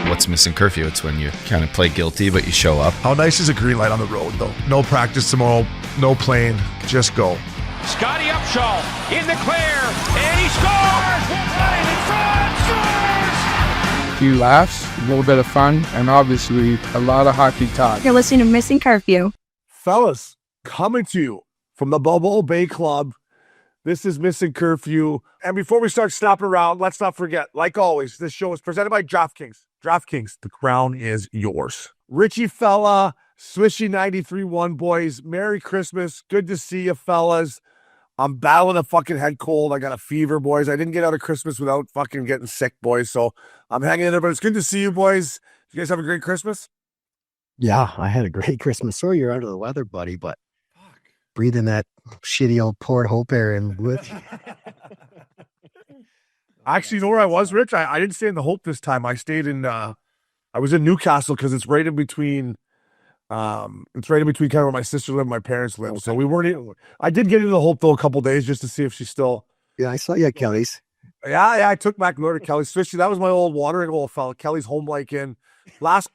what's Missin Curfew? It's when you kind of play guilty, but you show up. How nice is a green light on the road, though? No practice tomorrow, no plane, just go. Scotty Upshaw in the clear, and he scores! Right in front, scores! A few laughs, a little bit of fun, and obviously a lot of hockey talk. You're listening to Missin Curfew. Fellas, coming to you from the Balboa Bay Club. This is Missin Curfew. And before we start snapping around, let's not forget, like always, this show is presented by DraftKings. DraftKings, the crown is yours. Richie fella, Swishy 93.1 boys, Merry Christmas. Good to see you, fellas. I'm battling a fucking head cold. I got a fever, boys. I didn't get out of Christmas without fucking getting sick, boys. So I'm hanging in there, but it's good to see you, boys. Did you guys have a great Christmas? Yeah, I had a great Christmas. Sorry you're under the weather, buddy, but breathing that shitty old Port Hope air in with. Actually, you know where I was, Rich? I didn't stay in the Hope this time. I stayed in, I was in Newcastle because it's right in between, kind of where my sister lived and my parents lived. Okay. So we weren't, I did get into the Hope though a couple days just to see if she's still. Yeah, I saw you at Kelly's. Yeah, I took McLaurin to Kelly's. Especially that was my old watering hole fella. Kelly's home like in last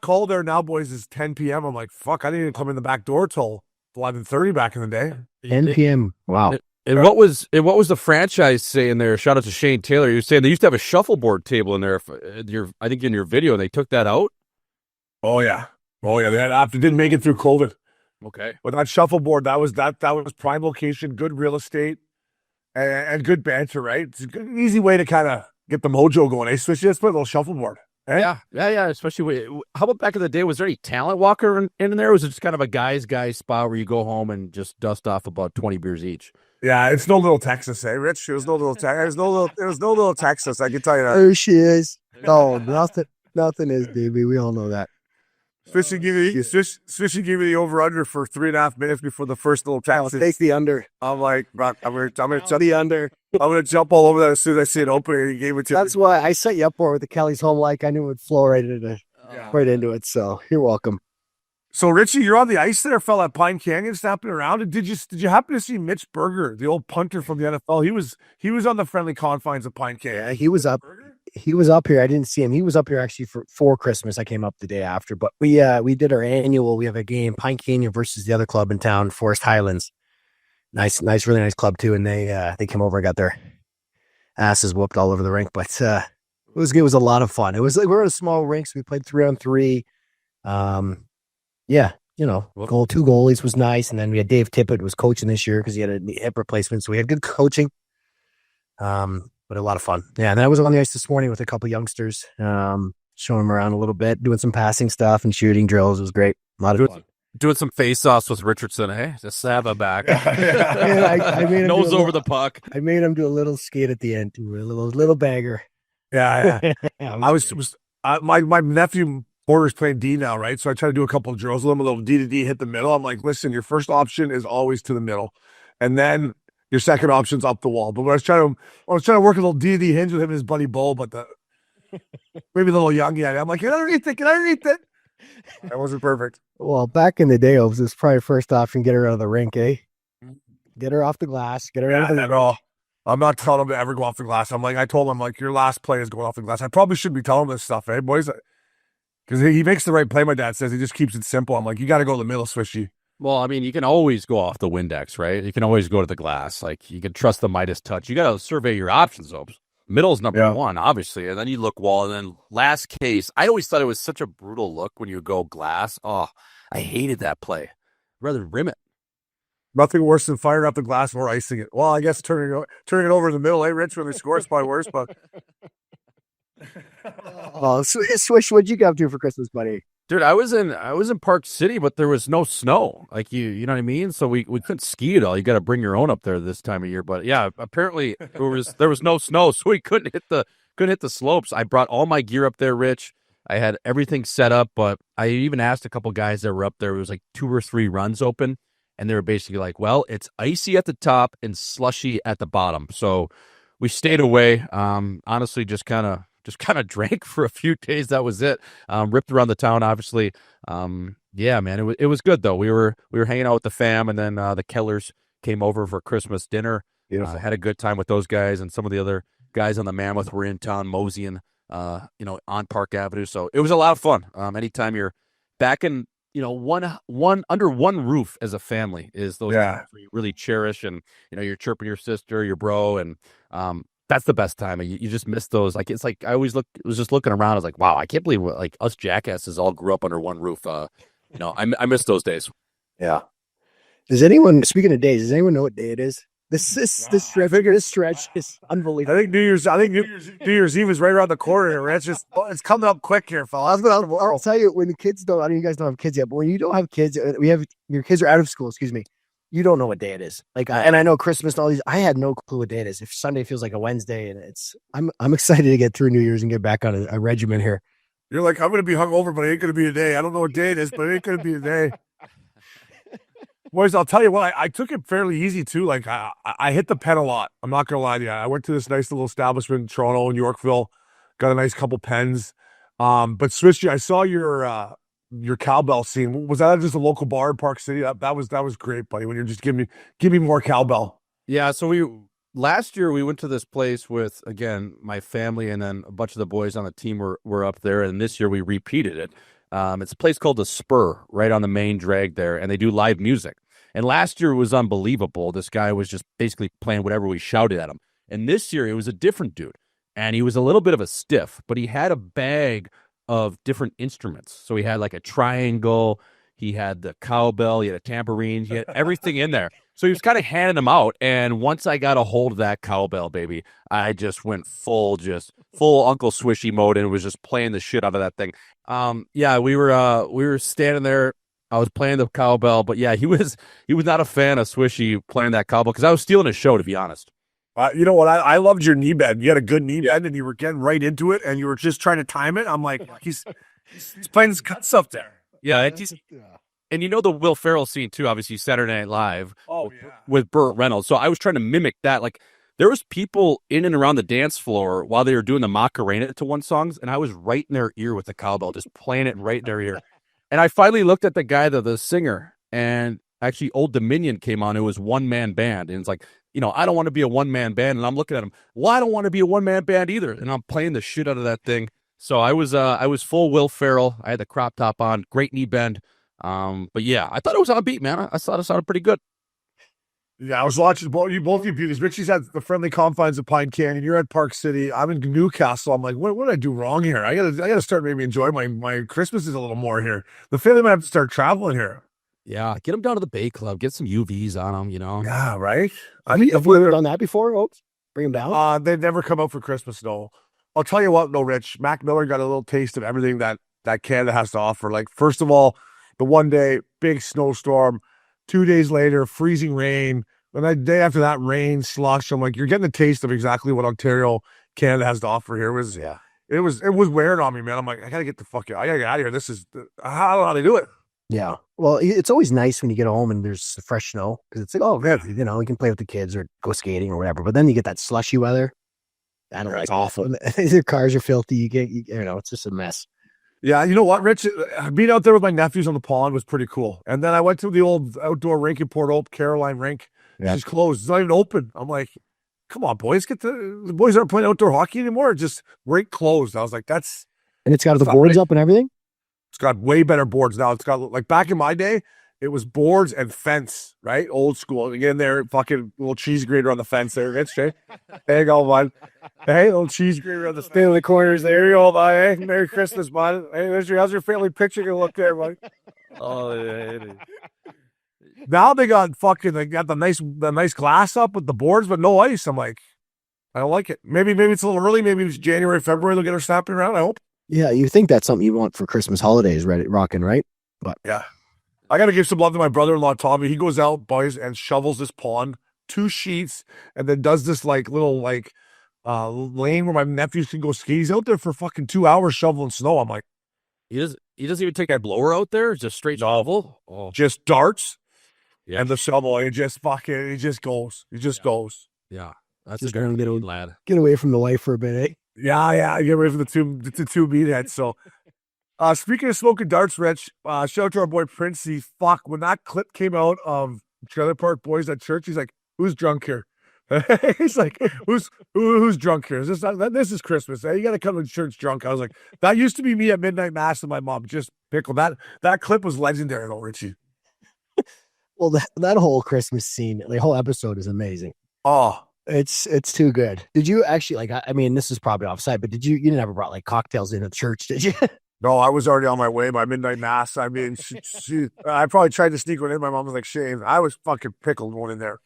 call there now, boys, is 10 p.m. I'm like, fuck, I didn't even come in the back door till 11:30 back in the day. 10 p.m. Wow. And what was the franchise saying there? Shout out to Shane Taylor. You were saying they used to have a shuffleboard table in there. I think in your video, and they took that out. Oh yeah. They had after didn't make it through COVID. Okay. But that shuffleboard, that was prime location, good real estate, and good banter. Right. It's a good, easy way to kind of get the mojo going. Especially let's put a little shuffleboard. Eh? Yeah. Especially, how about back in the day? Was there any talent walker in there? Or was it just kind of a guys spot where you go home and just dust off about 20 beers each? Yeah, it's no little Texas, eh, Rich? It was no little Texas. There was no little Texas. I can tell you that. There she is. No, nothing is, baby. We all know that. Especially give you the over under for 3.5 minutes before the first little Texas. Take the under. I'm like, I'm gonna the under. I'm gonna jump all over that as soon as I see it open. And he gave it to That's why I set you up for with the Kelly's home like. I knew it would flow right into it. So you're welcome. So Richie, you're on the ice there, fella, at Pine Canyon, snapping around. And did you happen to see Mitch Berger, the old punter from the NFL? He was on the friendly confines of Pine Canyon. Yeah, he was up. He was up here. I didn't see him. He was up here actually for Christmas. I came up the day after, but we did our annual. We have a game, Pine Canyon versus the other club in town, Forest Highlands. Nice, really nice club too. And they came over and got their asses whooped all over the rink. But it was a lot of fun. It was like we're in a small rink, so we played 3-on-3. Yeah, two goalies was nice, and then we had Dave Tippett was coaching this year because he had a hip replacement, so we had good coaching. But a lot of fun. Yeah, and then I was on the ice this morning with a couple youngsters, showing them around a little bit, doing some passing stuff and shooting drills. It was great. A lot of fun. Doing some face-offs with Richardson, hey? Just Saba back. I made him nose over the puck. I made him do a little skate at the end, too, a little bagger. Yeah. My nephew Porter's playing D now, right? So I try to do a couple of drills with him, a little D to D, hit the middle. I'm like, listen, your first option is always to the middle, and then your second option's up the wall. But when I was trying to work a little D to D hinge with him and his buddy Bo, but maybe a little young yet. I'm like, get underneath it. That wasn't perfect. Well, back in the day, it was probably first option, get her out of the rink, eh? Get her off the glass, get her out of the rink. I'm not telling him to ever go off the glass. I told him, your last play is going off the glass. I probably should be telling him this stuff, eh, boys? Because he makes the right play, my dad says. He just keeps it simple. I'm like, you got to go to the middle, Swishy. Well, I mean, you can always go off the Windex, right? You can always go to the glass. Like, you can trust the Midas touch. You got to survey your options, though. Middle's number one, obviously. And then you look wall. And then last case, I always thought it was such a brutal look when you go glass. Oh, I hated that play. I'd rather rim it. Nothing worse than firing up the glass or icing it. Well, I guess turning it over in the middle, eh, Rich, when they score, it's probably worse, but... Oh, Swish, what'd you get up to for Christmas, buddy? Dude, I was in Park City, but there was no snow. Like you know what I mean? So we couldn't ski at all. You got to bring your own up there this time of year. But yeah, apparently there was no snow, so we couldn't hit the slopes. I brought all my gear up there, Rich. I had everything set up, but I even asked a couple guys that were up there. It was like 2 or 3 runs open, and they were basically like, "Well, it's icy at the top and slushy at the bottom." So we stayed away. Honestly, just kind of drank for a few days. That was it. Ripped around the town, obviously. Yeah, man, it was good though. We were hanging out with the fam, and then the Kellers came over for Christmas dinner. Had a good time with those guys, and some of the other guys on the Mammoth were in town, Mosey and on Park Avenue. So it was a lot of fun. Anytime you're back in, one under one roof as a family is those times where you really cherish, and you're chirping your sister, your bro, and that's the best time. You just miss those. Like, it's like I was just looking around. I was like, wow, I can't believe like us jackasses all grew up under one roof. I miss those days. Yeah. Does anyone, speaking of days, does anyone know what day it is? This stretch is unbelievable. I think New Year's Eve is right around the corner. It's coming up quick here, fellas. I'll tell you, when the kids don't, I know you guys don't have kids yet, but when you don't have kids, your kids are out of school, excuse me, you don't know what day it is. Like, and I know Christmas and all these, I had no clue what day it is. If Sunday feels like a Wednesday, and I'm excited to get through New Year's and get back on a regimen here. You're like, I'm going to be hungover, but it ain't going to be a day. I don't know what day it is, but it ain't going to be a day. Boys, I'll tell you what, I took it fairly easy too. Like, I hit the pen a lot. I'm not gonna lie to you. I went to this nice little establishment in Toronto and Yorkville, got a nice couple pens. But Switchy, I saw your cowbell scene. Was that just a local bar in Park City? That was great, buddy. When you're just give me more cowbell. Yeah. So last year we went to this place with, again, my family, and then a bunch of the boys on the team were up there, and this year we repeated it. It's a place called the Spur, right on the main drag there, and they do live music. And last year was unbelievable. This guy was just basically playing whatever we shouted at him. And this year it was a different dude, and he was a little bit of a stiff, but he had a bag of different instruments. So he had like a triangle, he had the cowbell, he had a tambourine, he had everything in there. So he was kind of handing them out. And once I got a hold of that cowbell, baby, I just went full Uncle Swishy mode and was just playing the shit out of that thing. We were standing there. I was playing the cowbell, but yeah, he was not a fan of Swishy playing that cowbell because I was stealing his show, to be honest. You know what? I loved your knee bend. You had a good knee bend, and you were getting right into it, and you were just trying to time it. I'm like, he's playing his cut stuff there. Yeah, and the Will Ferrell scene too. Obviously, Saturday Night Live. Oh yeah, with Burt Reynolds. So I was trying to mimic that. Like, there was people in and around the dance floor while they were doing the Macarena to one songs, and I was right in their ear with the cowbell, just playing it right in their ear. And I finally looked at the guy, the singer, and actually Old Dominion came on. It was one-man band. And it's like, I don't want to be a one-man band. And I'm looking at him, well, I don't want to be a one-man band either. And I'm playing the shit out of that thing. So I was full Will Ferrell. I had the crop top on, great knee bend. But yeah, I thought it was on beat, man. I thought it sounded pretty good. Yeah, I was watching both you beauties. Richie's at the friendly confines of Pine Canyon. You're at Park City. I'm in Newcastle. I'm like, what did I do wrong here? I gotta start maybe enjoying my Christmases a little more here. The family might have to start traveling here. Yeah, get them down to the Bay Club. Get some UVs on them, Yeah, right? Have we done that before, folks? Bring them down? They've never come out for Christmas, no. I'll tell you what, no, Rich. Mac Miller got a little taste of everything that Canada has to offer. Like, first of all, the one day, big snowstorm. 2 days later, freezing rain. And the day after that, rain, slush. I'm like, you're getting a taste of exactly what Ontario, Canada has to offer here. It was wearing on me, man. I'm like, I gotta get the fuck out. I gotta get out of here. This is I don't know how they do it. Yeah. Well, it's always nice when you get home and there's fresh snow, because it's like, oh, good, you can play with the kids or go skating or whatever. But then you get that slushy weather. I don't know. It's awful. Your cars are filthy. It's just a mess. Yeah, you know what, Rich? Being out there with my nephews on the pond was pretty cool. And then I went to the old outdoor rink in Port Hope, Caroline Rink. Yeah. She's closed. It's not even open. I'm like, come on, boys. The boys aren't playing outdoor hockey anymore. Just rink closed. I was like, that's... And it's got the boards up and everything? It's got way better boards now. It's got, like, back in my day, it was boards and fence, right? Old school. You get in there, fucking little cheese grater on the fence there, Rich, eh? There you go, bud. Hey, little cheese grater on the stand in the corners. There you go, bud. Hey, Merry Christmas, bud. Hey, how's your family picture gonna look there, bud? Oh, yeah. Now they got the nice glass up with the boards, but no ice. I'm like, I don't like it. Maybe it's a little early. Maybe it's January, February. They'll get her snapping around. I hope. Yeah, you think that's something you want for Christmas holidays, right? Rocking, right? But yeah, I got to give some love to my brother-in-law Tommy. He goes out, boys, and shovels this pond, 2 sheets, and then does this little lane where my nephews can go ski. He's out there for fucking 2 hours shoveling snow. I'm like, he doesn't even take that blower out there. Just straight shovel. Oh. Just darts. Yeah. And the shovel, he just goes. He just goes. Yeah. That's just a good lad. Get away from the wife for a bit, eh? Yeah. Get away from the two meatheads. So, speaking of smoking darts, Rich, shout out to our boy Princey. Fuck, when that clip came out of Trailer Park Boys at church, he's like, who's drunk here? He's like, who's drunk here? This is Christmas. You got to come to church drunk. I was like, that used to be me at midnight mass, and my mom just pickled that clip was legendary, though, Richie. Well, that whole Christmas scene, the whole episode is amazing. Oh, it's too good. Did you actually I mean, this is probably offside, but you never brought like cocktails into church, did you? no, I was already on my way by midnight mass. I mean, I probably tried to sneak one in. My mom was like, Shane, I was fucking pickled going in there.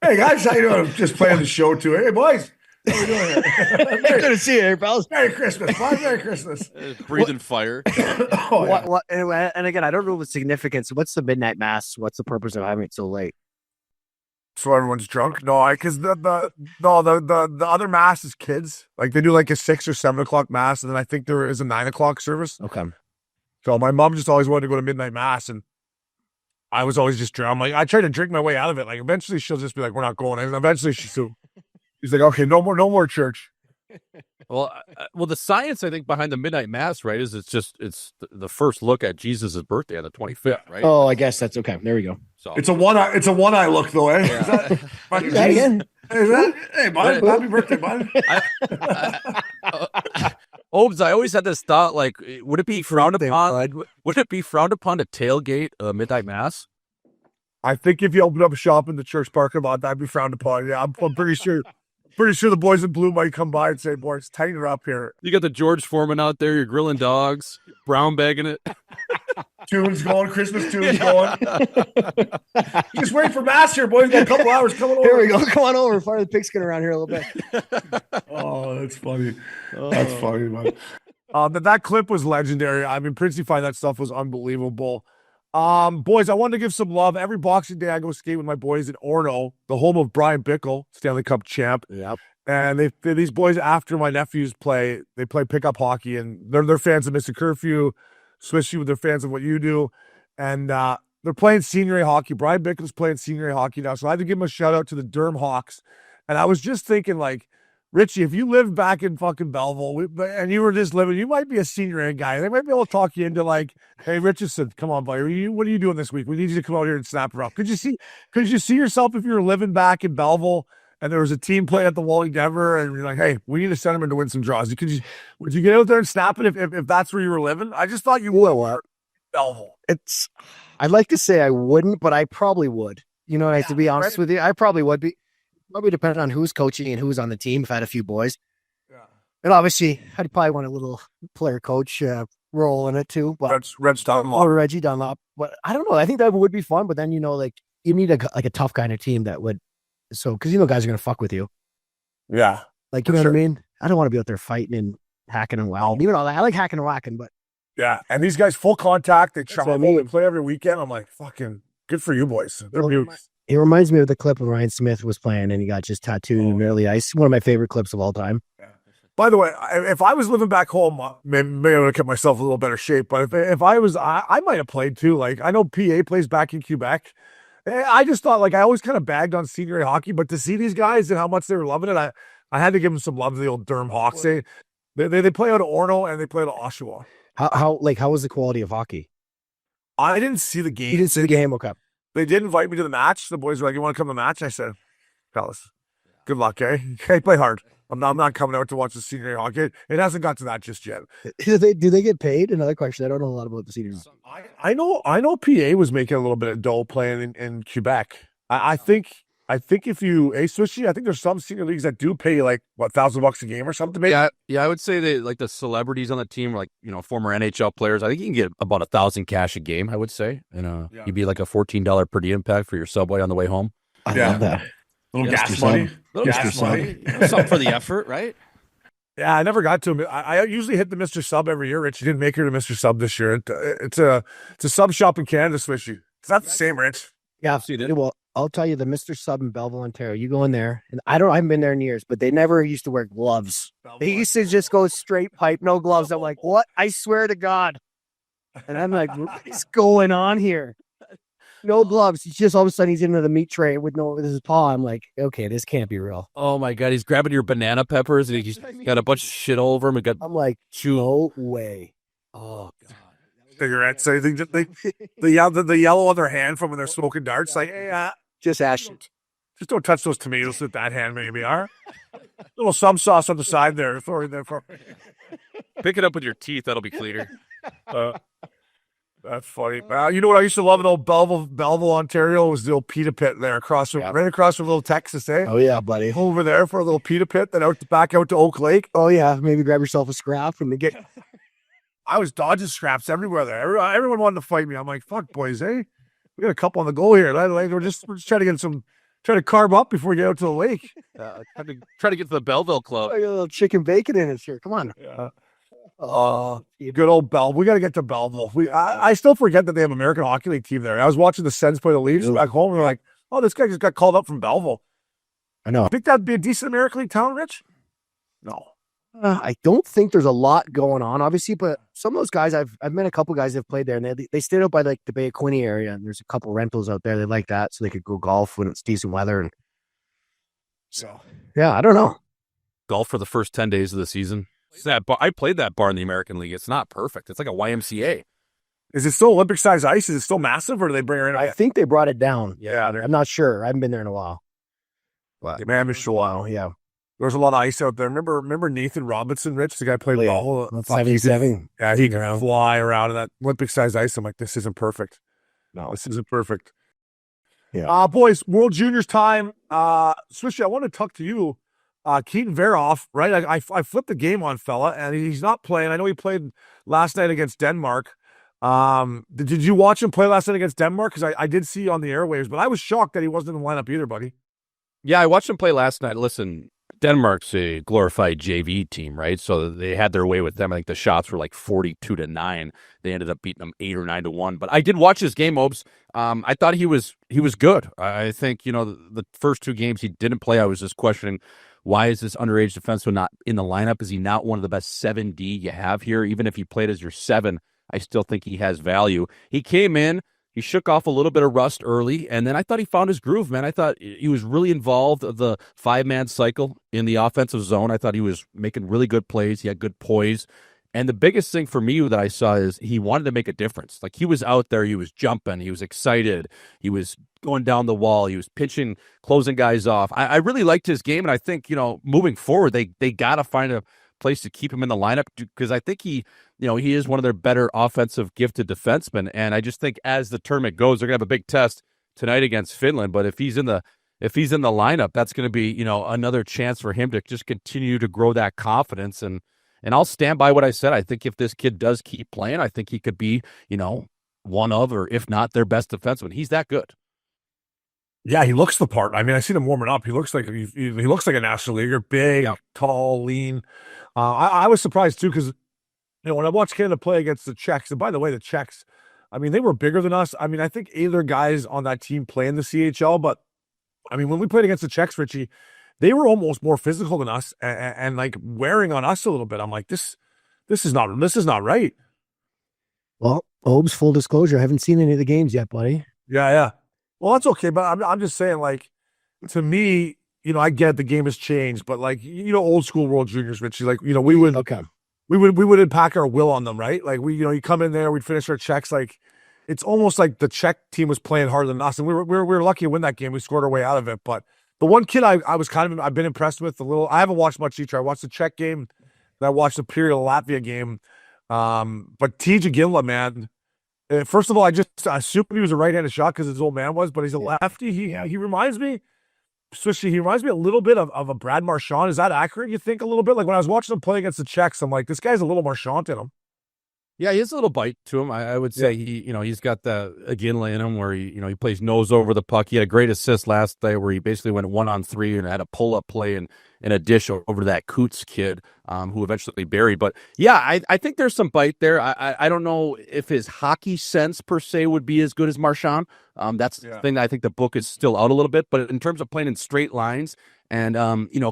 Hey, guys, how you doing? I'm just playing the show, too. Hey, boys. How we doing here? Good to see you here, pals. Merry Christmas. Merry Christmas. Breathing fire. And again, I don't know the significance. What's the midnight mass? What's the purpose of having it so late? So everyone's drunk? No, because the other mass is kids. Like they do like a 6 or 7 o'clock mass, and then I think there is a 9 o'clock service. Okay. So my mom just always wanted to go to midnight mass, and I was always just drunk. Like I tried to drink my way out of it. Like eventually she'll just be like, "We're not going." And eventually she's like, "Okay, no more church." Well, the science I think behind the midnight mass, right, is it's the first look at Jesus' birthday on the 25th, right? Oh, I guess that's okay. There we go. So It's a one eye look though, eh? Yeah. Is that again? Hey, bud, happy birthday, bud. Obes, I always had this thought, like, would it be frowned upon? Would it be frowned upon to tailgate a midnight mass? I think if you opened up a shop in the church parking lot, that'd be frowned upon. Yeah, I'm pretty sure. Pretty sure the boys in blue might come by and say, "Boys, tighten her up here." You got the George Foreman out there. You're grilling dogs, brown bagging it. Tunes going, Christmas tunes going. Just wait for mass here, boys. Got a couple hours coming over. Here we go. Come on over. Fire the pigskin around here a little bit. Oh, that's funny. That's funny, man. That clip was legendary. I mean, Princey find that stuff was unbelievable. Boys, I wanted to give some love. Every Boxing Day, I go skate with my boys in Orono, the home of Brian Bickle, Stanley Cup champ. Yep. And these boys, after my nephews play pickup hockey, and they're fans of Missin Curfew, especially with their fans of what you do. And they're playing senior A hockey. Brian Bickle's playing senior A hockey now, so I had to give him a shout out to the Durham Hawks. And I was just thinking, like, Richie, if you lived back in fucking Belleville and you were just living, you might be a senior A guy. They might be able to talk you into like, "Hey, Richardson, come on, buddy. What are you doing this week? We need you to come out here and snap her up." Could you see yourself if you were living back in Belleville and there was a team playing at the Wally Denver and you're like, "Hey, we need a centerman to win some draws." Would you get out there and snap it if that's where you were living? I just thought you would. Belleville. I'd like to say I wouldn't, but I probably would. You know, I have to be honest with you. I probably would be. Probably depending on who's coaching and who's on the team. If I had a few boys, and obviously I'd probably want a little player coach role in it too. But Reg Dunlop or Reggie Dunlop. But I don't know. I think that would be fun. But then like you need a tough kind of team that would. So because guys are gonna fuck with you. Yeah, like you know what I mean. I don't want to be out there fighting and hacking and whacking. Even all that, I like hacking and whacking, but yeah. And these guys full contact. They travel. They play every weekend. I'm like, fucking good for you boys. They're beautiful. It reminds me of the clip when Ryan Smith was playing and he got just tattooed in the middle of the ice. One of my favorite clips of all time. Yeah. By the way, if I was living back home, maybe I would have kept myself in a little better shape. But if I was, I might have played too. Like I know PA plays back in Quebec. I just thought like I always kind of bagged on senior A hockey, but to see these guys and how much they were loving it, I had to give them some love to the old Durham Hawks. They play out of Orono and they play out of Oshawa. How was the quality of hockey? I didn't see the game. You didn't see the game? Okay. They did invite me to the match. The boys were like, "You want to come to the match?" I said, "Fellas, good luck, eh? Hey, play hard. I'm not coming out to watch the senior A hockey. It hasn't got to that just yet." Do they get paid? Another question. I don't know a lot about the senior hockey. I know PA was making a little bit of dough playing in Quebec. I think if you especially I think there's some senior leagues that do pay like what $1,000 a game or something. Maybe? Yeah. I would say they like the celebrities on the team, like former NHL players. I think you can get about $1,000 cash a game. I would say, and you'd be like a $14 per diem pack for your subway on the way home. I love that. Little gas money. Gas money. Something for the effort, right? Yeah, I never got to him. I usually hit the Mr. Sub every year. Rich, you didn't make her to Mr. Sub this year. It's a sub shop in Canada, Swishy. It's not the same, Rich. Yeah, well, I'll tell you, the Mr. Sub in Belleville, Ontario, you go in there, and I haven't been there in years, but they never used to wear gloves. They used to just go straight pipe, no gloves. I'm like, what? I swear to God. And I'm like, what is going on here? No gloves. He's just all of a sudden he's into the meat tray with his paw. I'm like, okay, this can't be real. Oh my God, he's grabbing your banana peppers and he's got a bunch of shit all over him. I'm like, no way. Oh God. Cigarettes. So the yellow on their hand from when they're smoking darts. Like, hey, just ash it. Just don't touch those tomatoes with that hand, maybe. All right? Little some sauce on the side there. Pick it up with your teeth. That'll be cleaner. That's funny. You know what I used to love in old Belleville, Ontario was the old pita pit there right across from little Texas, eh? Oh yeah, buddy. Over there for a little pita pit, then back out to Oak Lake. Oh yeah, maybe grab yourself a scrap and get. I was dodging scraps everywhere there. Everyone wanted to fight me. I'm like, fuck, boys, eh? We got a couple on the go here. We're just trying to get trying to carb up before we get out to the lake. Try to get to the Belleville Club. A little chicken bacon in it here. Come on. Yeah. Good old Belleville. We got to get to Belleville. I still forget that they have an American Hockey League team there. I was watching the Sens play the Leafs back home, and we're like, oh, this guy just got called up from Belleville. I know. I think that'd be a decent American League town, Rich? No. I don't think there's a lot going on, obviously, but some of those guys, I've met a couple guys that have played there, and they stayed out by like the Bay of Quinte area, and there's a couple rentals out there. They like that, so they could go golf when it's decent weather. And so, yeah, I don't know. Golf for the first 10 days of the season. I played that bar in the American League. It's not perfect. It's like a YMCA. Is it still Olympic-sized ice? Is it still massive, or do they bring her in? I think they brought it down. Yeah. I'm not sure. I haven't been there in a while. But man, it's a while. Yeah. There's a lot of ice out there. Remember Nathan Robinson, Rich? The guy played ball. 77. Yeah, he can fly around in that Olympic-sized ice. I'm like, this isn't perfect. No, this isn't perfect. Yeah. Boys, World Juniors time. Swishy, I want to talk to you. Keaton Verhoeff, right? I flipped the game on fella, and he's not playing. I know he played last night against Denmark. Did you watch him play last night against Denmark? Because I did see on the airwaves, but I was shocked that he wasn't in the lineup either, buddy. Yeah, I watched him play last night. Listen, Denmark's a glorified JV team, right? So they had their way with them. I think the shots were like 42-9. They ended up beating them 8 or 9-1. But I did watch his game, Obes. I thought he was good. I think, the first two games he didn't play, I was just questioning, why is this underage defenseman not in the lineup? Is he not one of the best 7D you have here? Even if he played as your 7, I still think he has value. He came in, he shook off a little bit of rust early, and then I thought he found his groove, man. I thought he was really involved in the 5-man cycle in the offensive zone. I thought he was making really good plays. He had good poise. And the biggest thing for me that I saw is he wanted to make a difference. Like, he was out there, he was jumping, he was excited, he was going down the wall, he was pitching, closing guys off. I really liked his game, and I think, moving forward, they got to find a place to keep him in the lineup, because I think he is one of their better offensive gifted defensemen. And I just think as the tournament goes, they're gonna have a big test tonight against Finland. But if he's in the lineup, that's going to be, another chance for him to just continue to grow that confidence. And I'll stand by what I said. I think if this kid does keep playing, I think he could be, one of, or if not their best defenseman. He's that good. Yeah, he looks the part. I mean, I seen him warming up. He looks like he looks like a national leaguer, big, tall, lean. I was surprised too, because when I watched Canada play against the Czechs, and by the way, the Czechs, I mean, they were bigger than us. I mean, I think either guys on that team play in the CHL, but I mean, when we played against the Czechs, Richie, they were almost more physical than us and like wearing on us a little bit. I'm like, this is not right. Well, Obes, full disclosure, I haven't seen any of the games yet, buddy. Yeah. Well, that's okay, but I'm just saying, like, to me, I get the game has changed, but like, old school World Juniors, Richie, like, we would pack our will on them, right? Like, you come in there, we'd finish our checks. Like, it's almost like the Czech team was playing harder than us, and we were lucky to win that game. We scored our way out of it. But the one kid I've been impressed with I haven't watched much either. I watched the Czech game, and I watched the Imperial Latvia game. But TJ Gimla, man. First of all, I assumed he was a right-handed shot because his old man was, but he's a lefty. He reminds me, especially a little bit of a Brad Marchand. Is that accurate, you think, a little bit? Like, when I was watching him play against the Czechs, I'm like, this guy's a little Marchand in him. Yeah, he has a little bite to him. I would say he's got the Ginla in him where he plays nose over the puck. He had a great assist last night where he basically went 1-on-3 and had a pull-up play and a dish over to that Coots kid who eventually buried. But yeah, I think there's some bite there. I don't know if his hockey sense per se would be as good as Marchand. That's the thing that I think the book is still out a little bit. But in terms of playing in straight lines and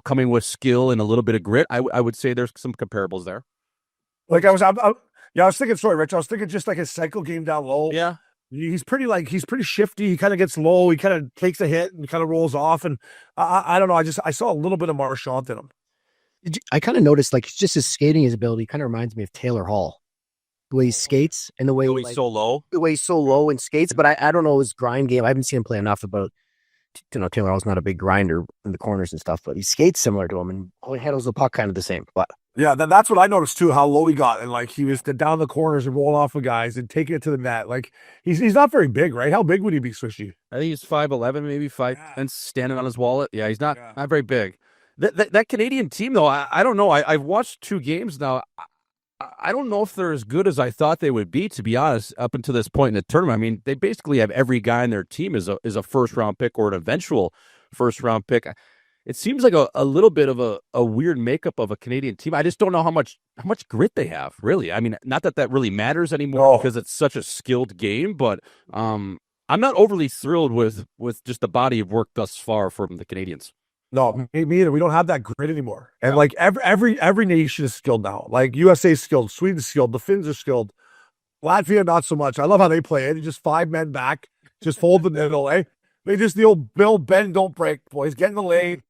coming with skill and a little bit of grit, I would say there's some comparables there. Like I was thinking, sorry, Rich. I was thinking just like his cycle game down low. Yeah. He's pretty shifty. He kind of gets low. He kind of takes a hit and kind of rolls off. And I don't know. I saw a little bit of Marchand in him. I kind of noticed, like, just his skating, his ability kind of reminds me of Taylor Hall. The way he skates and the way he's so low. The way he's so low and skates. But I don't know his grind game. I haven't seen him play enough about Taylor Hall's not a big grinder in the corners and stuff, but he skates similar to him and he handles the puck kind of the same. But yeah, that's what I noticed too, how low he got. And like he was down the corners and rolling off of guys and taking it to the net. Like he's not very big, right? How big would he be, Swishy? I think he's 5'11", maybe 5, and standing on his wallet. Yeah, he's not very big. That Canadian team, though, I don't know. I've watched 2 games now. I don't know if they're as good as I thought they would be, to be honest, up until this point in the tournament. I mean, they basically have every guy in their team is a first-round pick or an eventual first-round pick. It seems like a little bit of a weird makeup of a Canadian team. I just don't know how much grit they have, really. I mean, not that really matters anymore because it's such a skilled game, but I'm not overly thrilled with just the body of work thus far from the Canadians. No, me either. We don't have that grit anymore. And like every nation is skilled now. Like USA is skilled, Sweden's skilled, the Finns are skilled. Latvia, not so much. I love how they play it. Just 5 men back, just hold the middle, eh? They just the old Bill bend, don't break, boys. Get in the lane.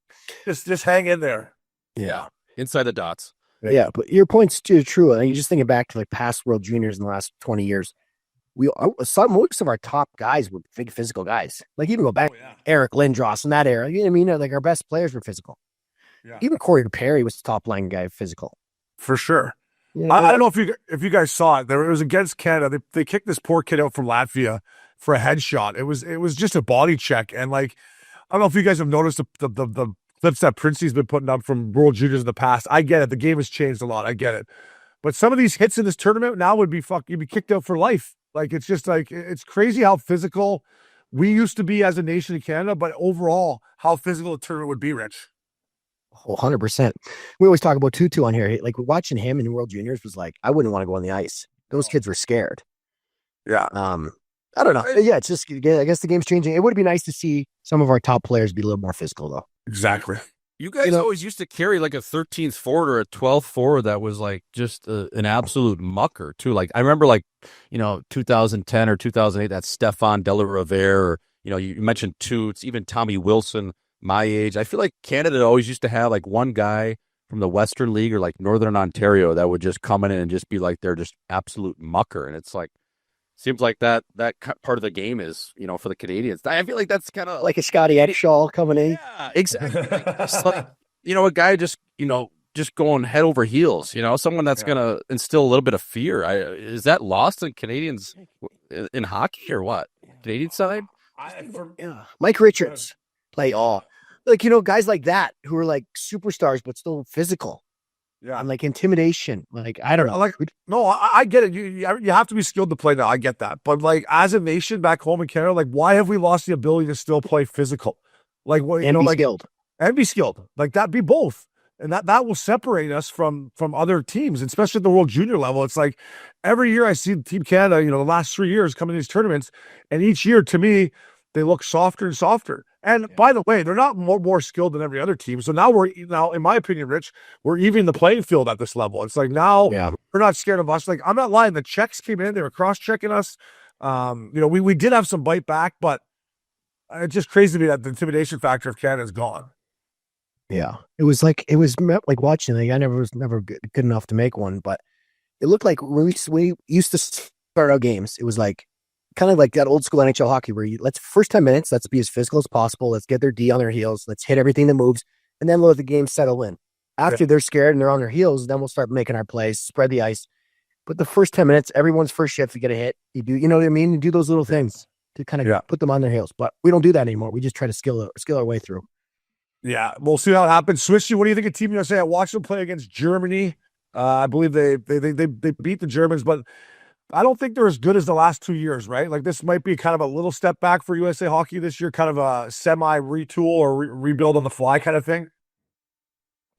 Just hang in there. Yeah. Inside the dots. Yeah, but your point's too true. And you just thinking back to like past World Juniors in the last 20 years. Most of our top guys were big physical guys. Like even go back, Eric Lindros in that era. You know what I mean? Like our best players were physical. Yeah. Even Corey Perry was the top line guy, physical. For sure. Yeah, I don't know if you guys saw it. It was against Canada. They kicked this poor kid out from Latvia for a headshot. It was just a body check. And like, I don't know if you guys have noticed the clips that Princey's been putting up from World Juniors in the past. I get it. The game has changed a lot. I get it. But some of these hits in this tournament now would be you'd be kicked out for life. Like, it's just like, it's crazy how physical we used to be as a nation in Canada, but overall, how physical the tournament would be, Rich. Oh, 100%. We always talk about Tutu on here. Like, watching him in World Juniors was like, I wouldn't want to go on the ice. Those kids were scared. Yeah. I don't know. Yeah, it's just, I guess the game's changing. It would be nice to see some of our top players be a little more physical, though. Exactly. You guys always used to carry like a 13th forward or a 12th forward that was like just an absolute mucker too. Like I remember 2010 or 2008, that Stefan Delarivere, or, you mentioned Toots, even Tommy Wilson, my age. I feel like Canada always used to have like one guy from the Western League or like Northern Ontario that would just come in and just be like, they're just absolute mucker. And it's like, seems like that part of the game is, for the Canadians. I feel like that's kind of like a Scotty Edshaw coming in. Yeah, exactly. It's like, a guy just going head over heels, someone that's going to instill a little bit of fear. Is that lost in Canadians in hockey or what? Canadian side? Mike Richards play all. Like, guys like that who are like superstars, but still physical. Yeah, and like intimidation. Like, I don't know. Like, no, I get it. You have to be skilled to play now. I get that. But like, as a nation back home in Canada, like, why have we lost the ability to still play physical? Like, what skilled and be skilled. Like that, be both, and that will separate us from other teams, especially at the World Junior level. It's like every year I see Team Canada. The last 3 years coming to these tournaments, and each year to me they look softer and softer. And by the way, they're not more skilled than every other team. So now in my opinion, Rich, we're even the playing field at this level. It's like now we're not scared of us. Like, I'm not lying. The checks came in, they were cross-checking us. We did have some bite back, but it's just crazy to me that the intimidation factor of Canada is gone. Yeah. It was like watching, like, I was never good enough to make one, but it looked like when we used to start our games, it was like, kind of like that old school NHL hockey where first 10 minutes, let's be as physical as possible. Let's get their D on their heels. Let's hit everything that moves. And then let the game settle in. After they're scared and they're on their heels, then we'll start making our plays, spread the ice. But the first 10 minutes, everyone's first shift to get a hit. You do, you know what I mean? You do those little things to kind of put them on their heels. But we don't do that anymore. We just try to skill our way through. Yeah, we'll see how it happens. Swishy, what do you think of Team USA? I watched them play against Germany. I believe they beat the Germans, but I don't think they're as good as the last 2 years, right? Like, this might be kind of a little step back for USA Hockey this year, kind of a semi-retool or rebuild on the fly kind of thing.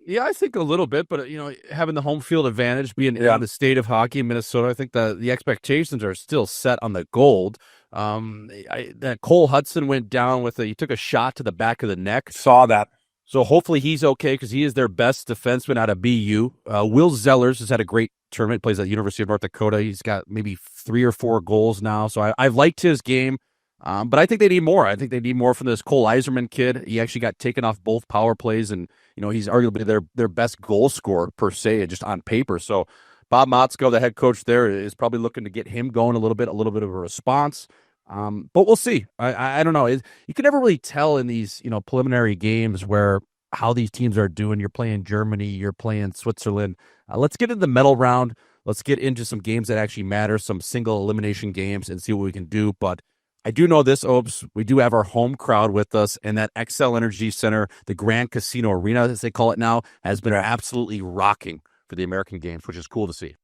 Yeah, I think a little bit, but, having the home field advantage, being in the state of hockey in Minnesota, I think the expectations are still set on the gold. That Cole Hudson went down he took a shot to the back of the neck. Saw that. So hopefully he's okay because he is their best defenseman out of BU. Will Zellers has had a great tournament, plays at the University of North Dakota. He's got maybe 3 or 4 goals now. So I've liked his game, but I think they need more. I think they need more from this Cole Yzerman kid. He actually got taken off both power plays, and he's arguably their best goal scorer per se, just on paper. So Bob Motzko, the head coach there, is probably looking to get him going a little bit of a response. But we'll see. I don't know. You can never really tell in these, preliminary games where how these teams are doing. You're playing Germany, you're playing Switzerland. Let's get into the medal round. Let's get into some games that actually matter, some single elimination games, and see what we can do. But I do know this, Obes. We do have our home crowd with us, and that XL Energy Center, the Grand Casino Arena, as they call it now, has been absolutely rocking for the American games, which is cool to see.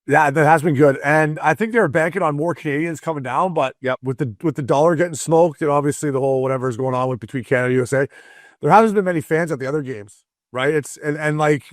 Yeah, that has been good. And I think they were banking on more Canadians coming down, but with the dollar getting smoked and obviously the whole whatever is going on between Canada and USA, there hasn't been many fans at the other games, right? It's and like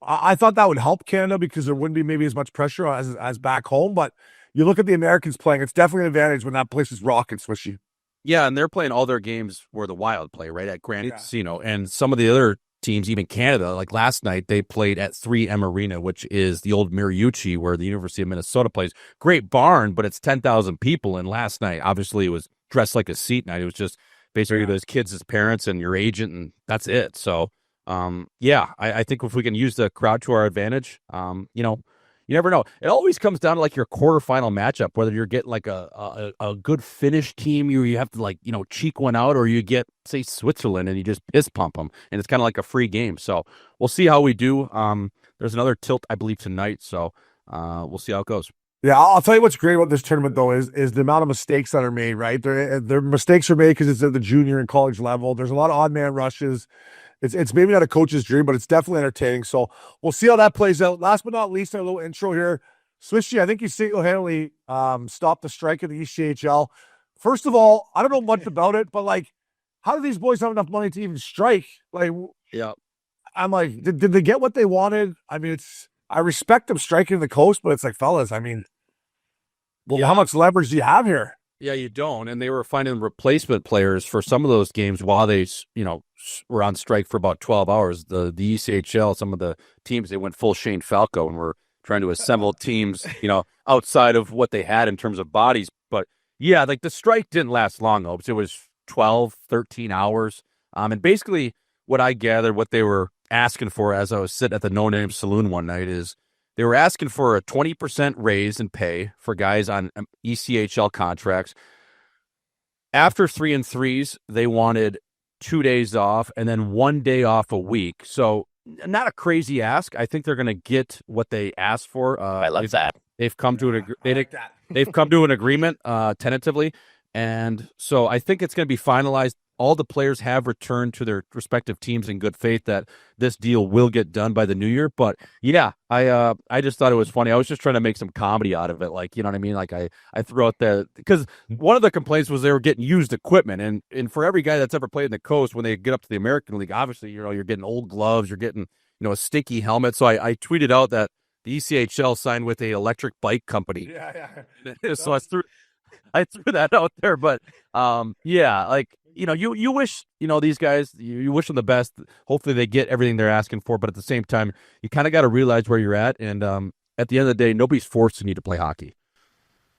I thought that would help Canada because there wouldn't be maybe as much pressure as back home. But you look at the Americans playing, it's definitely an advantage when that place is rocking, Swishy. Yeah, and they're playing all their games where the Wild play, right, at Grand Casino. And some of the other teams, even Canada, like last night, they played at 3M Arena, which is the old Mariucci where the University of Minnesota plays. Great barn, but it's 10,000 people. And last night, obviously, it was dressed like a seat night. It was just basically those kids as parents and your agent, and that's it. So, I think if we can use the crowd to our advantage, you never know. It always comes down to like your quarterfinal matchup, whether you're getting like a good Finnish team, you have to cheek one out, or you get, say, Switzerland and you just piss pump them, and it's kind of like a free game. So we'll see how we do. There's another tilt, I believe, tonight. So we'll see how it goes. Yeah, I'll tell you what's great about this tournament, though, is the amount of mistakes that are made, right? Their mistakes are made because it's at the junior and college level. There's a lot of odd man rushes. It's maybe not a coach's dream, but it's definitely entertaining. So we'll see how that plays out. Last but not least, our little intro here. Swishy, I think you single-handedly stopped the strike of the ECHL. First of all, I don't know much about it, but, like, how do these boys have enough money to even strike? Like, yeah, I'm like, did they get what they wanted? I mean, I respect them striking the coast, but it's like, fellas, I mean, how much leverage do you have here? Yeah, you don't. And they were finding replacement players for some of those games while they, were on strike for about 12 hours. The ECHL, some of the teams, they went full Shane Falco and were trying to assemble teams, outside of what they had in terms of bodies. But yeah, like the strike didn't last long, Opes. It was 12, 13 hours. And basically what I gathered, what they were asking for as I was sitting at the No Name Saloon one night is they were asking for a 20% raise in pay for guys on ECHL contracts. After 3-3s, they wanted 2 days off and then 1 day off a week. So not a crazy ask. I think they're going to get what they asked for. I love that. They've come to they've come to an agreement tentatively. And so I think it's going to be finalized. All the players have returned to their respective teams in good faith that this deal will get done by the new year. But yeah, I just thought it was funny. I was just trying to make some comedy out of it. Like, you know what I mean? Like I threw out because one of the complaints was they were getting used equipment. And for every guy that's ever played in the coast, when they get up to the American League, obviously, you're getting old gloves, you're getting, a sticky helmet. So I tweeted out that the ECHL signed with a electric bike company. Yeah. So I threw that out there, but you wish, these guys, you wish them the best. Hopefully they get everything they're asking for, but at the same time, you kind of got to realize where you're at. And at the end of the day, nobody's forcing you to play hockey.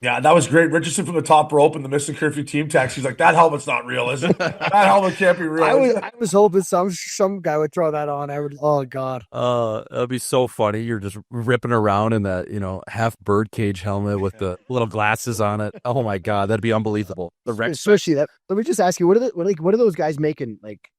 Yeah, that was great. Richardson from the top rope and the Missin Curfew team text. He's like, that helmet's not real, is it? That helmet can't be real. I was hoping some guy would throw that on. Oh, God. That'd be so funny. You're just ripping around in that, half birdcage helmet with the little glasses on it. Oh, my God. That'd be unbelievable. Especially that. Let me just ask you, what are those guys making? Like,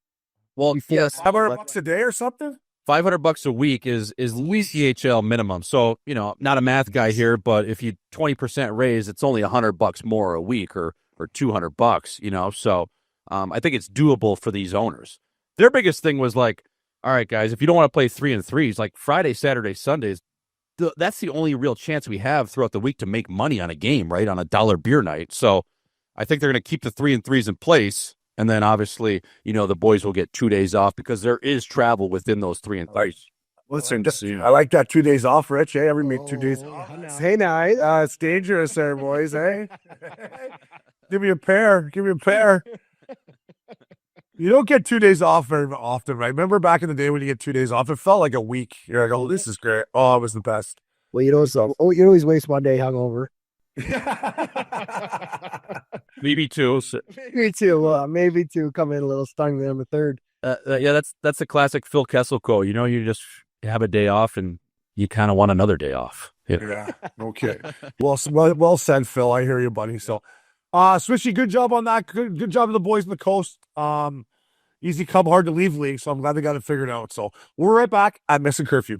well, yes, $500 a day or something? $500 a week is ECHL minimum. So, not a math guy here, but if you 20% raise, it's only $100 more a week or $200, So, I think it's doable for these owners. Their biggest thing was like, all right, guys, if you don't want to play 3-3s, like Friday, Saturday, Sundays, that's the only real chance we have throughout the week to make money on a game, right? On a $1 beer night. So I think they're going to keep the 3-3s in place. And then obviously, the boys will get 2 days off because there is travel within those 3-3s. Listen, I like that 2 days off, Rich. Hey, every 2 days. Hey, now, it's dangerous there, boys. Hey, give me a pair. You don't get 2 days off very often, right? Remember back in the day when you get 2 days off, it felt like a week. You're like, oh, this is great. Oh, it was the best. Well, you always waste 1 day hungover. Maybe two. Maybe two. Maybe two. Come in a little stung there on the third. That's a classic Phil Kessel quote. You just have a day off and you kind of want another day off. Yeah. Okay. Well said, Phil. I hear you, buddy. So Swishy, good job on that. Good job to the boys on the coast. Easy come, hard to leave league, so I'm glad they got it figured out. So we're right back at Missin Curfew.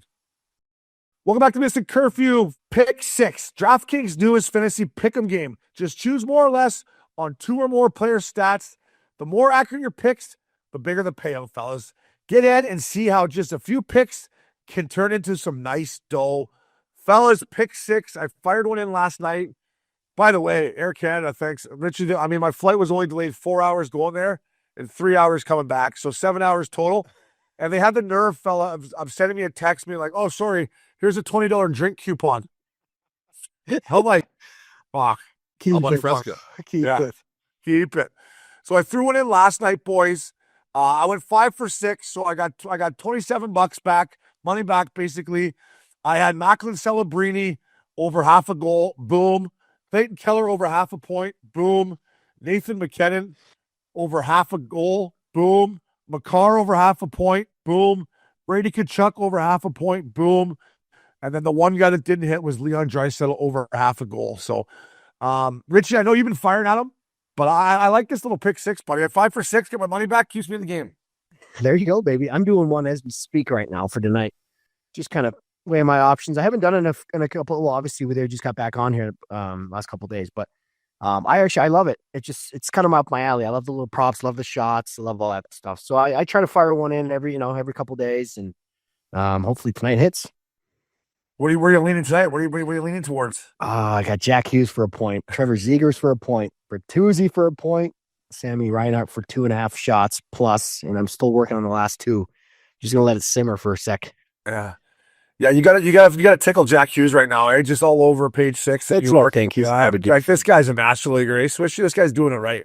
Welcome back to Missin Curfew. Pick 6. DraftKings' newest fantasy pick'em game. Just choose more or less on 2 or more player stats. The more accurate your picks, the bigger the payout, fellas. Get in and see how just a few picks can turn into some nice dough. Fellas, pick 6. I fired one in last night. By the way, Air Canada, thanks. Richard, I mean, my flight was only delayed 4 hours going there and 3 hours coming back. So 7 hours total. And they had the nerve, fella, of sending me a text, me like, oh, sorry, here's a $20 drink coupon. I'm like, fuck. Keep How about it, Fresca? Keep it. Keep it. So I threw one in last night, boys. I went 5 for 6, so I got $27 back, money back basically. I had Macklin Celebrini over half a goal, boom. Clayton Keller over half a point, boom. Nathan McKenna over half a goal, boom. McCarr over half a point, boom. Brady Tkachuk over half a point, boom. And then the one guy that didn't hit was Leon Draisaitl over half a goal. So, Richie, I know you've been firing at him, but I like this little pick 6, buddy. At 5 for 6, get my money back, keeps me in the game. There you go, baby. I'm doing one as we speak right now for tonight. Just kind of weighing my options. I haven't done enough in a couple. Well, obviously, we just got back on here last couple of days, but I love it. It's kind of up my alley. I love the little props, love the shots, I love all that stuff. So I try to fire one in every couple of days, and hopefully tonight hits. Where are you leaning tonight? Where are you leaning towards? I got Jack Hughes for a point, Trevor Zegers for a point, Bertuzzi for a point, Sammy Reinhart for 2.5 shots plus, and I'm still working on the last 2. Just gonna let it simmer for a sec. Yeah. Yeah, you gotta tickle Jack Hughes right now, eh? Just all over page 6. Thank you. Like, this guy's a National Leaguer, eh? Swishy, this guy's doing it right.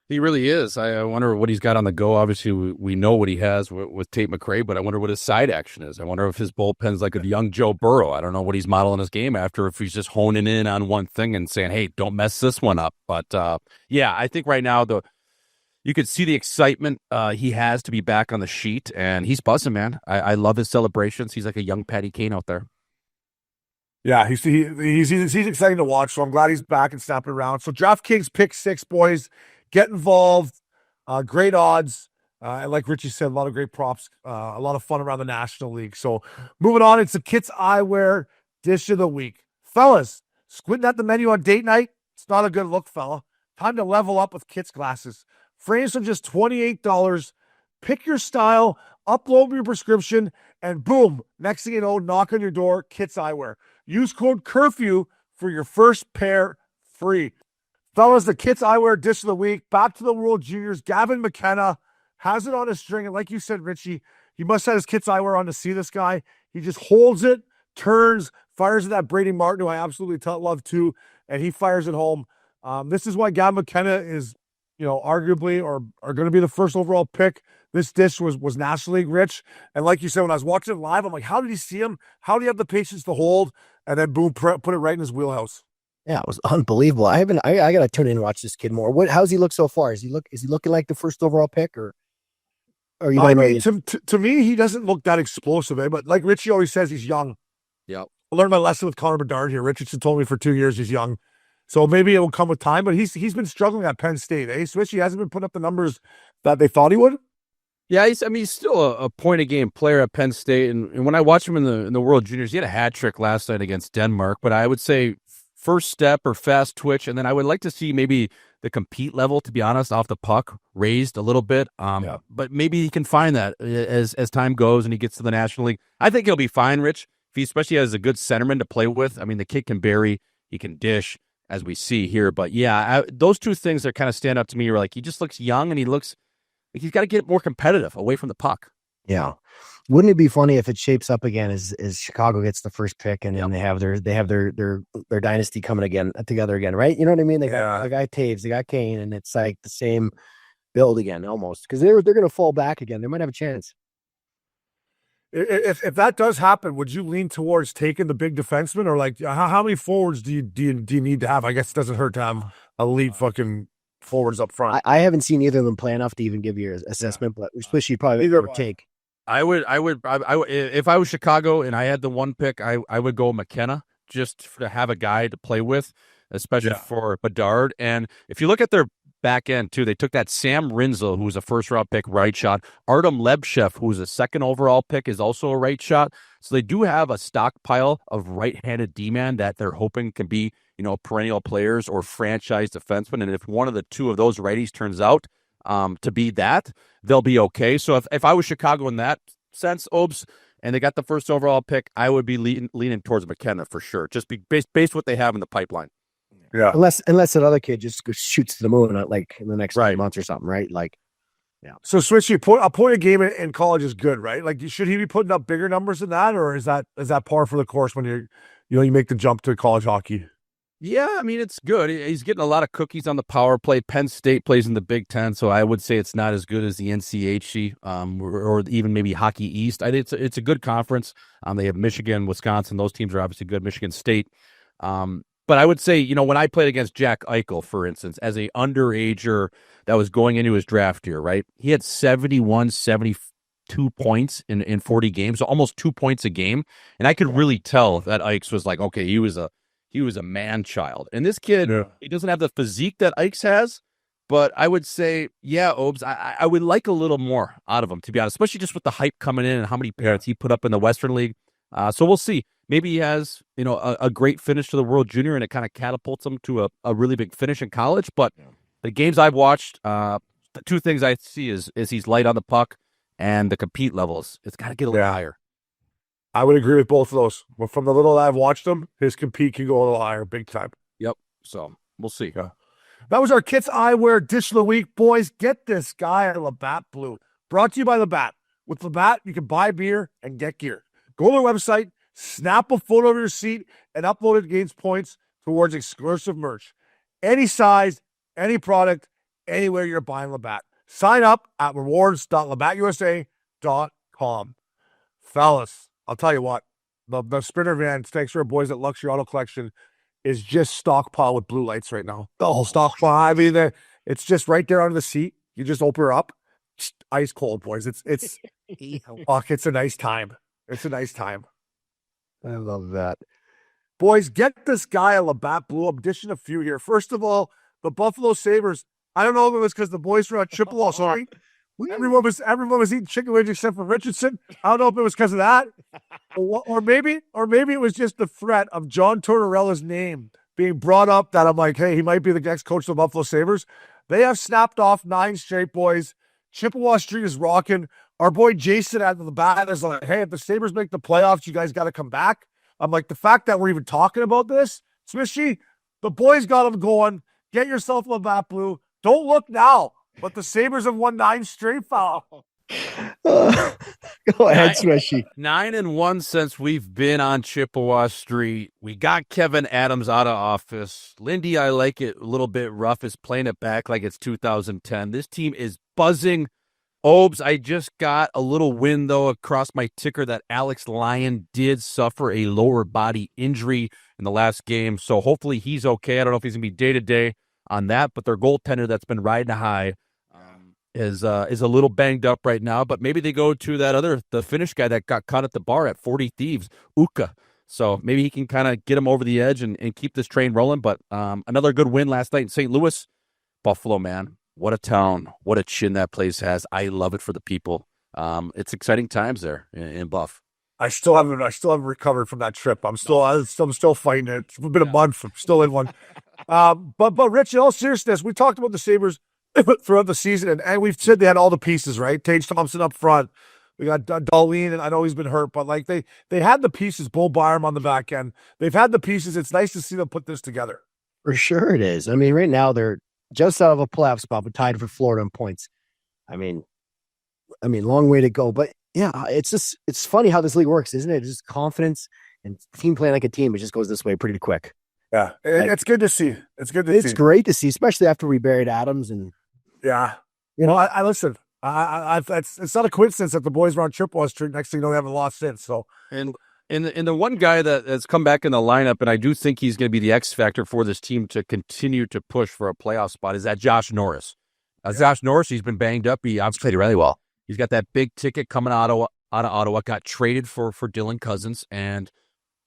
He really is. I wonder what he's got on the go. Obviously, we know what he has with Tate McRae, but I wonder what his side action is. I wonder if his bullpen's like a young Joe Burrow. I don't know what he's modeling his game after, if he's just honing in on one thing and saying, hey, don't mess this one up. But, yeah, I think right now, you could see the excitement he has to be back on the sheet, and he's buzzing, man. I love his celebrations. He's like a young Patty Kane out there. Yeah, he's exciting to watch, so I'm glad he's back and snapping around. So DraftKings pick 6, boys. Get involved. Great odds. And like Richie said, a lot of great props. A lot of fun around the National League. So moving on, it's the Kits Eyewear Dish of the Week. Fellas, squinting at the menu on date night, it's not a good look, fella. Time to level up with Kits glasses. Frames are just $28. Pick your style, upload your prescription, and boom, next thing you know, knock on your door, Kits Eyewear. Use code CURFEW for your first pair free. Fellas, the Kits Eyewear Dish of the Week. Back to the World Juniors. Gavin McKenna has it on a string. And like you said, Richie, he must have his Kits Eyewear on to see this guy. He just holds it, turns, fires at that Brady Martin, who I absolutely love too, and he fires it home. This is why Gavin McKenna is, arguably or going to be the first overall pick. This dish was National League rich. And like you said, when I was watching it live, I'm like, how did he see him? How did he have the patience to hold? And then boom, put it right in his wheelhouse. Yeah, it was unbelievable. I gotta tune in and watch this kid more. How's he look so far? Is he looking like the first overall pick, or you I mean, to me, he doesn't look that explosive, but like Richie always says, he's young. Yeah. I learned my lesson with Conor Bedard here. Richardson told me for 2 years he's young. So maybe it will come with time, but he's richie been struggling at Penn State, eh? Switch, he hasn't been putting up the numbers that they thought he would. Yeah, he's still a point-a-game player at Penn State, and when I watched him in the World Juniors, he had a hat trick last night against Denmark, but I would say first step or fast twitch, and then I would like to see maybe the compete level, to be honest, off the puck raised a little bit. But maybe he can find that as time goes and he gets to the National League. I think he'll be fine, Rich, if he especially has a good centerman to play with. I mean, the kid can bury, he can dish, as we see here. But yeah, those two things that kind of stand out to me are like, he just looks young and he looks like he's got to get more competitive away from the puck. Yeah. Wouldn't it be funny if it shapes up again as Chicago gets the first pick and then they have their dynasty coming together again, right? You know what I mean? They got the guy Taves, they got Kane, and it's like the same build again almost, because they're going to fall back again. They might have a chance. If that does happen, would you lean towards taking the big defenseman, or like how many forwards do you need to have? I guess it doesn't hurt to have elite fucking forwards up front. I haven't seen either of them play enough to even give you an assessment, but especially probably would take. I would if I was Chicago and I had the one pick, I would go McKenna just to have a guy to play with. especially for Bedard. And if you look at their back end, too, they took that Sam Rinzel, who was a first-round pick, right shot. Artem Lebchev, who was a second overall pick, is also a right shot. So they do have a stockpile of right-handed D-man that they're hoping can be, perennial players or franchise defensemen. And if one of the two of those righties turns out to be that, they'll be okay. So if I was Chicago in that sense, Obes, and they got the first overall pick, I would be leaning towards McKenna for sure, just based what they have in the pipeline. Yeah. Unless that other kid just shoots to the moon like in the next 2 months or something, right? Like, yeah. So Switchy, a point a game in college is good, right? Like, should he be putting up bigger numbers than that, or is that par for the course when you make the jump to college hockey? Yeah, I mean, it's good. He's getting a lot of cookies on the power play. Penn State plays in the Big Ten, so I would say it's not as good as the NCHC or even maybe Hockey East. I think it's a good conference. They have Michigan, Wisconsin. Those teams are obviously good. Michigan State. But I would say, when I played against Jack Eichel, for instance, as a underager that was going into his draft year, right? He had 72 points in 40 games, so almost 2 points a game. And I could really tell that Ikes was like, okay, he was a man child. And this kid, he doesn't have the physique that Ikes has, but I would say, yeah, Obes, I would like a little more out of him, to be honest, especially just with the hype coming in and how many points he put up in the Western League. So we'll see. Maybe he has, a great finish to the World Junior, and it kind of catapults him to a really big finish in college. But the games I've watched, the two things I see is he's light on the puck and the compete levels. It's got to get a little higher. I would agree with both of those. But from the little that I've watched him, his compete can go a little higher, big time. Yep. So we'll see. Yeah. That was our Kits Eyewear Dish of the Week. Boys, get this guy a Labatt Blue. Brought to you by Labatt. With Labatt, you can buy beer and get gear. Go to their website, snap a photo of your seat, and upload it against points towards exclusive merch. Any size, any product, anywhere you're buying Labatt. Sign up at rewards.labattusa.com. Fellas, I'll tell you what, the Sprinter van, thanks to our boys at Luxury Auto Collection, is just stockpile with blue lights right now. The whole stockpile. I mean, it's just right there under the seat. You just open her up. Ice cold, boys. It's fuck, it's a nice time. It's a nice time. I love that. Boys, get this guy a Labatt Blue. I'm dishing a few here. First of all, the Buffalo Sabres. I don't know if it was because the boys were at Chippewa Street. Everyone was eating chicken wings except for Richardson. I don't know if it was because of that, or maybe it was just the threat of John Tortorella's name being brought up. That I'm like, hey, he might be the next coach of the Buffalo Sabres. They have snapped off 9 straight, boys. Chippewa Street is rocking. Our boy Jason at the bat is like, hey, if the Sabres make the playoffs, you guys got to come back. I'm like, the fact that we're even talking about this, Swishy, the boys got them going. Get yourself a Labatt Blue. Don't look now, but the Sabres have won 9 straight, foul. Go ahead, Swishy. 9-1 since we've been on Chippewa Street. We got Kevyn Adams out of office. Lindy, I like it a little bit rough, is playing it back like it's 2010. This team is buzzing. Obes, I just got a little win, though, across my ticker that Alex Lyon did suffer a lower body injury in the last game, so hopefully he's okay. I don't know if he's going to be day-to-day on that, but their goaltender that's been riding high is a little banged up right now, but maybe they go to the Finnish guy that got caught at the bar at 40 Thieves, Ukko. So maybe he can kind of get him over the edge and keep this train rolling, but another good win last night in St. Louis. Buffalo, man. What a town. What a chin that place has. I love it for the people. It's exciting times there in Buff. I still haven't recovered from that trip. I'm still fighting it. It's been a month. I'm still in one. But Rich, in all seriousness, we talked about the Sabres throughout the season, and we've said they had all the pieces, right? Tage Thompson up front. We got Darlene, and I know he's been hurt, but like they had the pieces. Bo Byram on the back end. They've had the pieces. It's nice to see them put this together. For sure it is. I mean, right now they're just out of a playoff spot, but tied for Florida in points. I mean, long way to go. But yeah, it's funny how this league works, isn't it? It's just confidence and team playing like a team. It just goes this way pretty quick. Yeah, it's good to see. It's good to see. It's great to see, especially after we buried Adams. And yeah, I listen. It's not a coincidence that the boys were on Chippewa Street. Next thing you know, they haven't lost since. So and the one guy that has come back in the lineup, and I do think he's going to be the X factor for this team to continue to push for a playoff spot, is that Josh Norris. Josh Norris, he's been banged up. He obviously played really well. He's got that big ticket coming out of Ottawa. Got traded for Dylan Cousins, and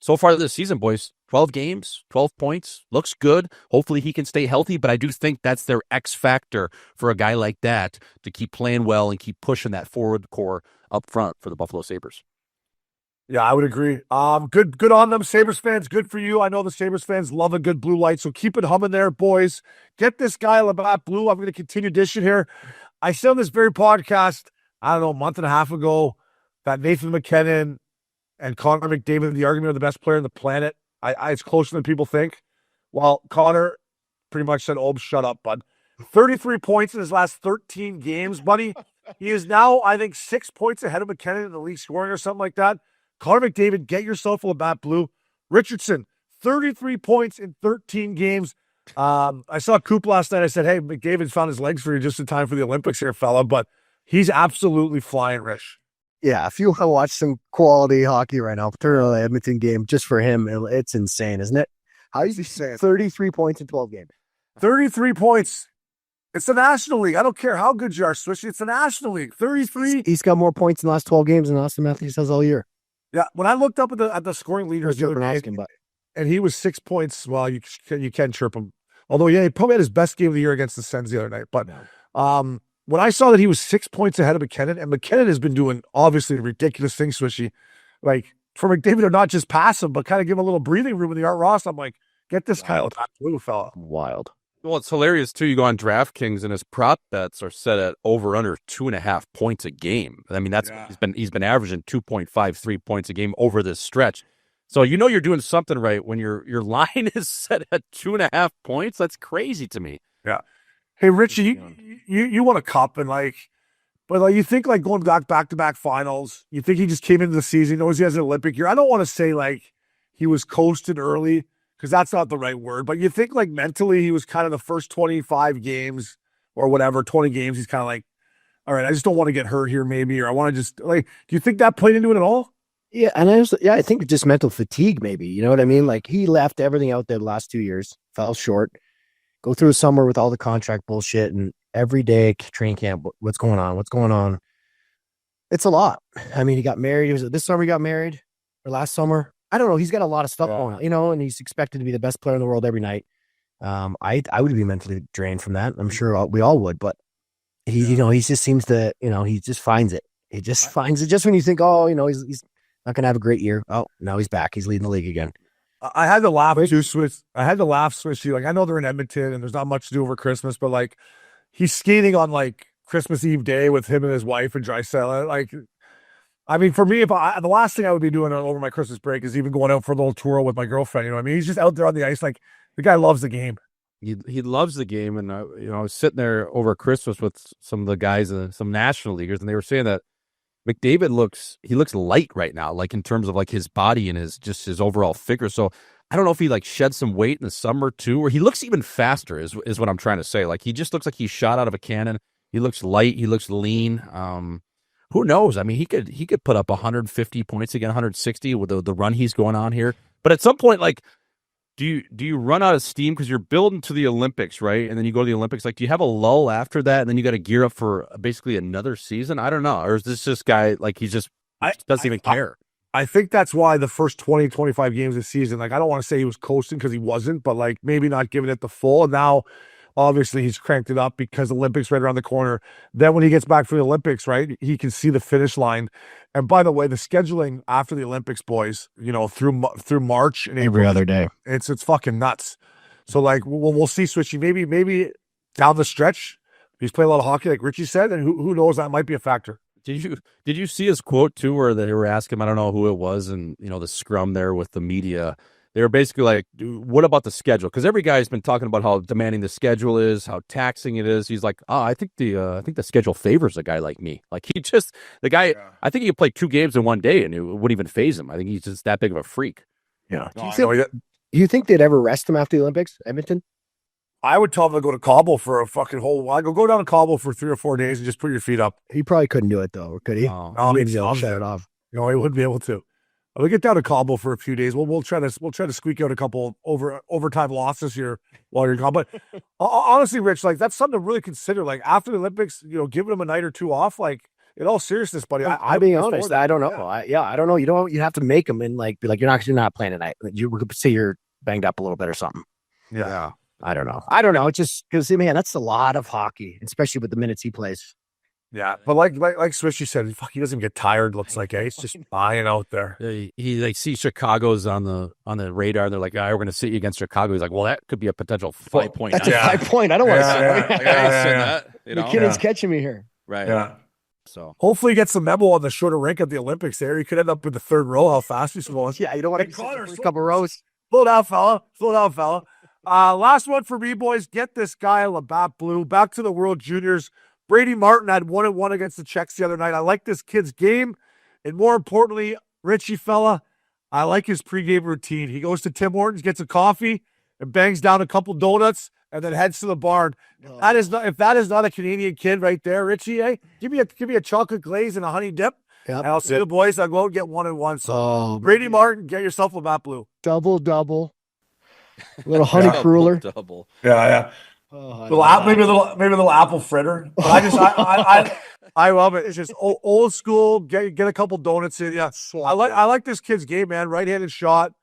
so far this season, boys, 12 games, 12 points, looks good. Hopefully he can stay healthy, but I do think that's their X factor for a guy like that to keep playing well and keep pushing that forward core up front for the Buffalo Sabres. Yeah, I would agree. Good on them, Sabres fans. Good for you. I know the Sabres fans love a good blue light, so keep it humming there, boys. Get this guy Labatt blue. I'm going to continue dishing here. I said on this very podcast, I don't know, a month and a half ago, that Nathan McKenna and Conor McDavid, the argument of the best player on the planet. It's closer than people think. Well, Conor pretty much said, "Oh, shut up, bud." 33 points in his last 13 games, buddy. He is now, I think, 6 points ahead of McKenna in the league scoring or something like that. Conor McDavid, get yourself a Labatt blue. Richardson, 33 points in 13 games. I saw Coop last night. I said, hey, McDavid found his legs for you just in time for the Olympics here, fella. But he's absolutely flying, Rich. Yeah, if you want to watch some quality hockey right now, turn on the Edmonton game just for him. It's insane, isn't it? How is he saying 33 points in 12 games? 33 points. It's the National League. I don't care how good you are, Swishy. It's the National League. 33. He's got more points in the last 12 games than Austin Matthews has all year. Yeah, when I looked up at the scoring leaders the other day, and he was 6 points. Well, you can chirp him. Although, yeah, he probably had his best game of the year against the Sens the other night. But when I saw that he was 6 points ahead of McKenna, and McKenna has been doing obviously ridiculous things, Swishy, like for McDavid to not just pass him, but kind of give him a little breathing room in the Art Ross. I'm like, get this guy out, blue fella. Wild. Well, it's hilarious, too. You go on DraftKings, and his prop bets are set at over/under 2.5 points a game. I mean, he's been averaging 2.53 points a game over this stretch. So you know you're doing something right when your line is set at 2.5 points. That's crazy to me. Yeah. Hey, Richie, you want a cup and but you think going back-to-back finals. You think he just came into the season, knows he has an Olympic year. I don't want to say he was coasted early, because that's not the right word. But you think mentally he was kind of the first 25 games or whatever, 20 games, he's kind of all right, I just don't want to get hurt here maybe, or I want to just do you think that played into it at all? Yeah, and I think just mental fatigue maybe, you know what I mean? He left everything out there the last 2 years, fell short, go through a summer with all the contract bullshit, and every day training camp, what's going on? It's a lot. I mean, he got married. Was it this summer he got married or last summer? I don't know. He's got a lot of stuff going on, and he's expected to be the best player in the world every night. I would be mentally drained from that. I'm sure we all would, but he just seems to, he just finds it. He just finds it just when you think, he's not going to have a great year. Oh, now he's back. He's leading the league again. I had to laugh too, Swishy. I know they're in Edmonton and there's not much to do over Christmas, but he's skating on Christmas Eve day with him and his wife and Drysdale. I mean, for me, the last thing I would be doing over my Christmas break is even going out for a little tour with my girlfriend. You know what I mean? He's just out there on the ice. The guy loves the game. He loves the game. And, I was sitting there over Christmas with some of the guys, some national leaguers, and they were saying that McDavid looks light right now, in terms of his body and his overall figure. So I don't know if he shed some weight in the summer too, or he looks even faster is what I'm trying to say. He just looks like he's shot out of a cannon. He looks light. He looks lean. Who knows? I mean, he could put up 150 points again, 160 with the run he's going on here. But at some point, do you run out of steam because you're building to the Olympics, right? And then you go to the Olympics. Do you have a lull after that, and then you got to gear up for basically another season? I don't know. Or is this guy he just doesn't even care? I think that's why the first 20, 25 games of the season, I don't want to say he was coasting because he wasn't, but maybe not giving it the full. And now, obviously, he's cranked it up because the Olympics right around the corner. Then when he gets back from the Olympics, right, he can see the finish line. And by the way, the scheduling after the Olympics, boys, through March and every other day, it's fucking nuts. So we'll see, Switchy. Maybe down the stretch, he's playing a lot of hockey, like Richie said, and who knows, that might be a factor. Did you see his quote too, where they were asking him, I don't know who it was, and the scrum there with the media. They were basically what about the schedule? Because every guy's been talking about how demanding the schedule is, how taxing it is. He's like, I think the schedule favors a guy like me. I think he could play 2 games in one day and it wouldn't even faze him. I think he's just that big of a freak. Yeah. Do you think they'd ever rest him after the Olympics, Edmonton? I would tell him to go to Cabo for a fucking whole while. Go down to Cabo for 3 or 4 days and just put your feet up. He probably couldn't do it though, or could he? No, he'll shut it off. He wouldn't be able to. We'll get down to Cabo for a few days. We'll try to squeak out a couple overtime losses here while you're gone. But honestly, Rich, that's something to really consider. After the Olympics, giving him a night or two off. in all seriousness, buddy, I'm being looking honest. forward to I don't it. know. I don't know. You have to make them and be like, you're not playing tonight. You could say you're banged up a little bit or something. Yeah. I don't know. It's just because, man, that's a lot of hockey, especially with the minutes he plays. Yeah, but like Swishy said, he doesn't get tired. Looks like he's just flying out there. He like sees Chicago's on the radar. And they're like, we're going to sit you against Chicago. He's like, well, that could be a potential 5 point. That's a 5 point. I don't want to say that. McKinnon's catching me here. Right. Yeah. So hopefully he gets a memo on the shorter rink at the Olympics there. He could end up in the third row, how fast he's going. Yeah, you don't want to Connor, a couple rows. Slow down, fella. Last one for me, boys. Get this guy, Labatt Blue, back to the World Juniors. Brady Martin had 1-1 against the Czechs the other night. I like this kid's game. And more importantly, Richie fella, I like his pregame routine. He goes to Tim Hortons, gets a coffee, and bangs down a couple donuts, and then heads to the barn. If that is not a Canadian kid right there, Richie, give me a chocolate glaze and a honey dip. Yep. And I'll see the boys. I'll go and get 1-1. So Brady Martin, get yourself Labatt Blue. Double. A little honey cruller. double. Yeah. Maybe a little apple fritter. But I love it. It's just old school. Get a couple donuts in. Yeah, I like this kid's game, man. Right-handed shot,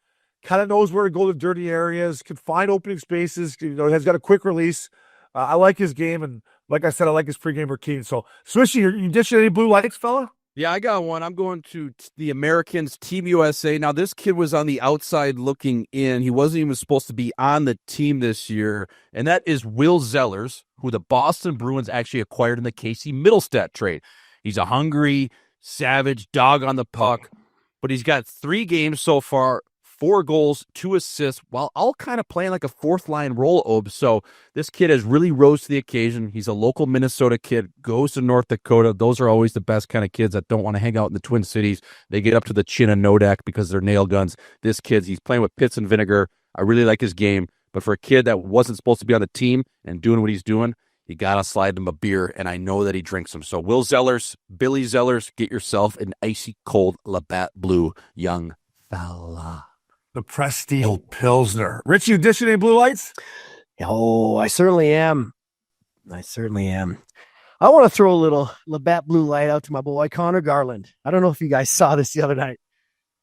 kind of knows where to go to dirty areas, can find opening spaces. Has got a quick release. I like his game, and like I said, I like his pregame routine. So, Swishy, you dishing any blue lights, fella? Yeah, I got one. I'm going to the Americans, Team USA. Now, this kid was on the outside looking in. He wasn't even supposed to be on the team this year, and that is Will Zellers, who the Boston Bruins actually acquired in the Casey Middlestat trade. He's a hungry, savage dog on the puck, but he's got 3 games so far, 4 goals, 2 assists, while all kind of playing like a fourth-line role. So this kid has really rose to the occasion. He's a local Minnesota kid, goes to North Dakota. Those are always the best kind of kids that don't want to hang out in the Twin Cities. They get up to the chin of Nodak because they're nail guns. This kid, he's playing with pits and vinegar. I really like his game. But for a kid that wasn't supposed to be on the team and doing what he's doing, you got to slide him a beer, and I know that he drinks them. So Will Zellers, Billy Zellers, get yourself an icy cold Labatt Blue, young fella. The Prestige Pilsner. Rich, you dishing any blue lights? Oh, I certainly am. I want to throw a little Labatt Blue light out to my boy, Conor Garland. I don't know if you guys saw this the other night.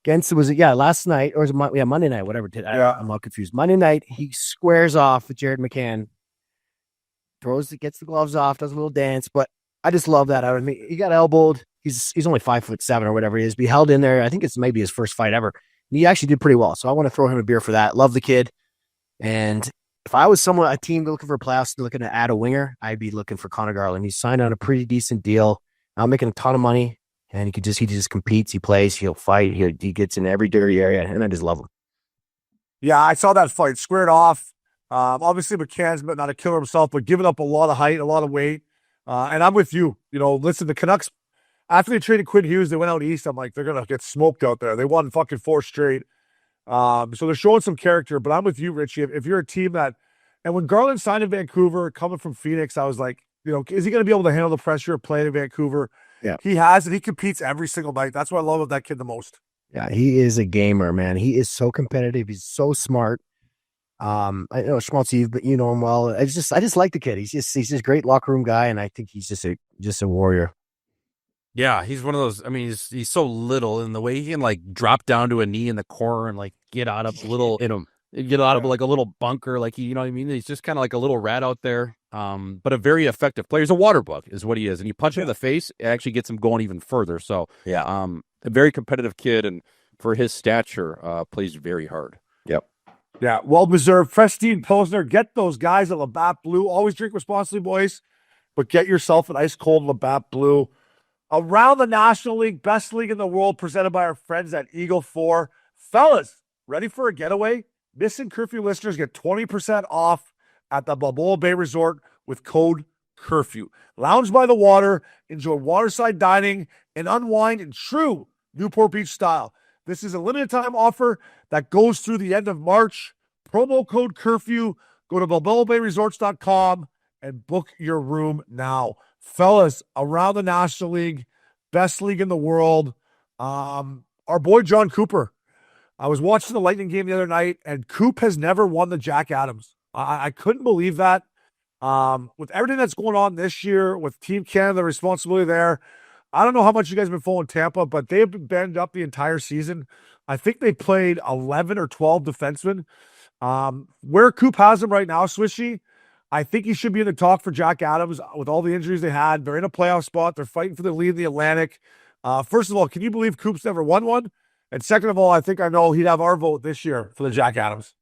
Last night, or was it Monday night, whatever. I'm all confused. Monday night, he squares off with Jared McCann, gets the gloves off, does a little dance, but I just love that out of me. He got elbowed. He's only 5'7" or whatever he is, but he held in there. I think it's maybe his first fight ever. He actually did pretty well, so I want to throw him a beer for that. Love the kid. And if I was a team looking for playoffs, looking to add a winger, I'd be looking for Conor Garland. He's signed on a pretty decent deal. I'm making a ton of money, and he just competes. He plays. He'll fight. He gets in every dirty area, and I just love him. Yeah, I saw that fight. Squared off. Obviously, McCann's not a killer himself, but giving up a lot of height, a lot of weight. And I'm with you. Listen, the Canucks, after they traded Quinn Hughes, they went out east. I'm like, they're going to get smoked out there. They won fucking 4 straight. So they're showing some character, but I'm with you, Richie. If you're a team and when Garland signed in Vancouver, coming from Phoenix, I was like, is he going to be able to handle the pressure of playing in Vancouver? Yeah. He has, and he competes every single night. That's what I love about that kid the most. Yeah, he is a gamer, man. He is so competitive. He's so smart. I know Schmaltz, but you know him well. I just like the kid. He's just a great locker room guy, and I think he's just a warrior. Yeah, he's one of those. I mean, he's so little, and the way he can drop down to a knee in the corner and get out of a little like a little bunker, you know what I mean? He's just kind of like a little rat out there. But a very effective player. He's a water bug, is what he is, and you punch him in the face, it actually gets him going even further. So yeah, a very competitive kid, and for his stature, plays very hard. Yep. Yeah, well-deserved. Prestige Pilsner. Get those guys at Labatt Blue. Always drink responsibly, boys, but get yourself an ice-cold Labatt Blue. Around the National League, best league in the world, presented by our friends at Eagle 4. Fellas, ready for a getaway? Missin Curfew listeners get 20% off at the Balboa Bay Resort with code CURFEW. Lounge by the water, enjoy waterside dining, and unwind in true Newport Beach style. This is a limited time offer that goes through the end of March. Promo code CURFEW. Go to balboabayresorts.com and book your room now. Fellas, around the National League, best league in the world, our boy Jon Cooper. I was watching the Lightning game the other night, and Coop has never won the Jack Adams. I couldn't believe that. With everything that's going on this year, with Team Canada, the responsibility there, I don't know how much you guys have been following Tampa, but they have been banged up the entire season. I think they played 11 or 12 defensemen. Where Coop has him right now, Swishy, I think he should be in the talk for Jack Adams with all the injuries they had. They're in a playoff spot. They're fighting for the lead in the Atlantic. First of all, can you believe Coop's never won one? And second of all, I think I know he'd have our vote this year for the Jack Adams.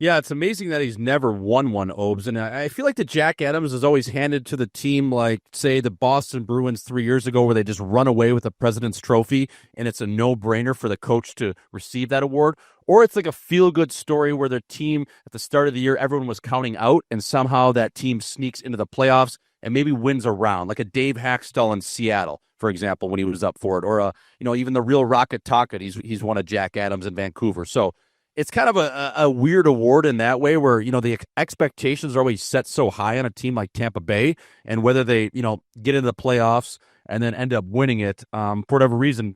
Yeah, it's amazing that he's never won one, Obes. And I feel like the Jack Adams is always handed to the team like, say, the Boston Bruins 3 years ago where they just run away with the President's Trophy, and it's a no-brainer for the coach to receive that award. Or it's like a feel-good story where their team, at the start of the year, everyone was counting out, and somehow that team sneaks into the playoffs and maybe wins a round, like a Dave Haxtell in Seattle, for example, when he was up for it. Or, even the real Rocket Tocket, he's won a Jack Adams in Vancouver. So it's kind of a weird award in that way where, the expectations are always set so high on a team like Tampa Bay, and whether they, get into the playoffs and then end up winning it, for whatever reason,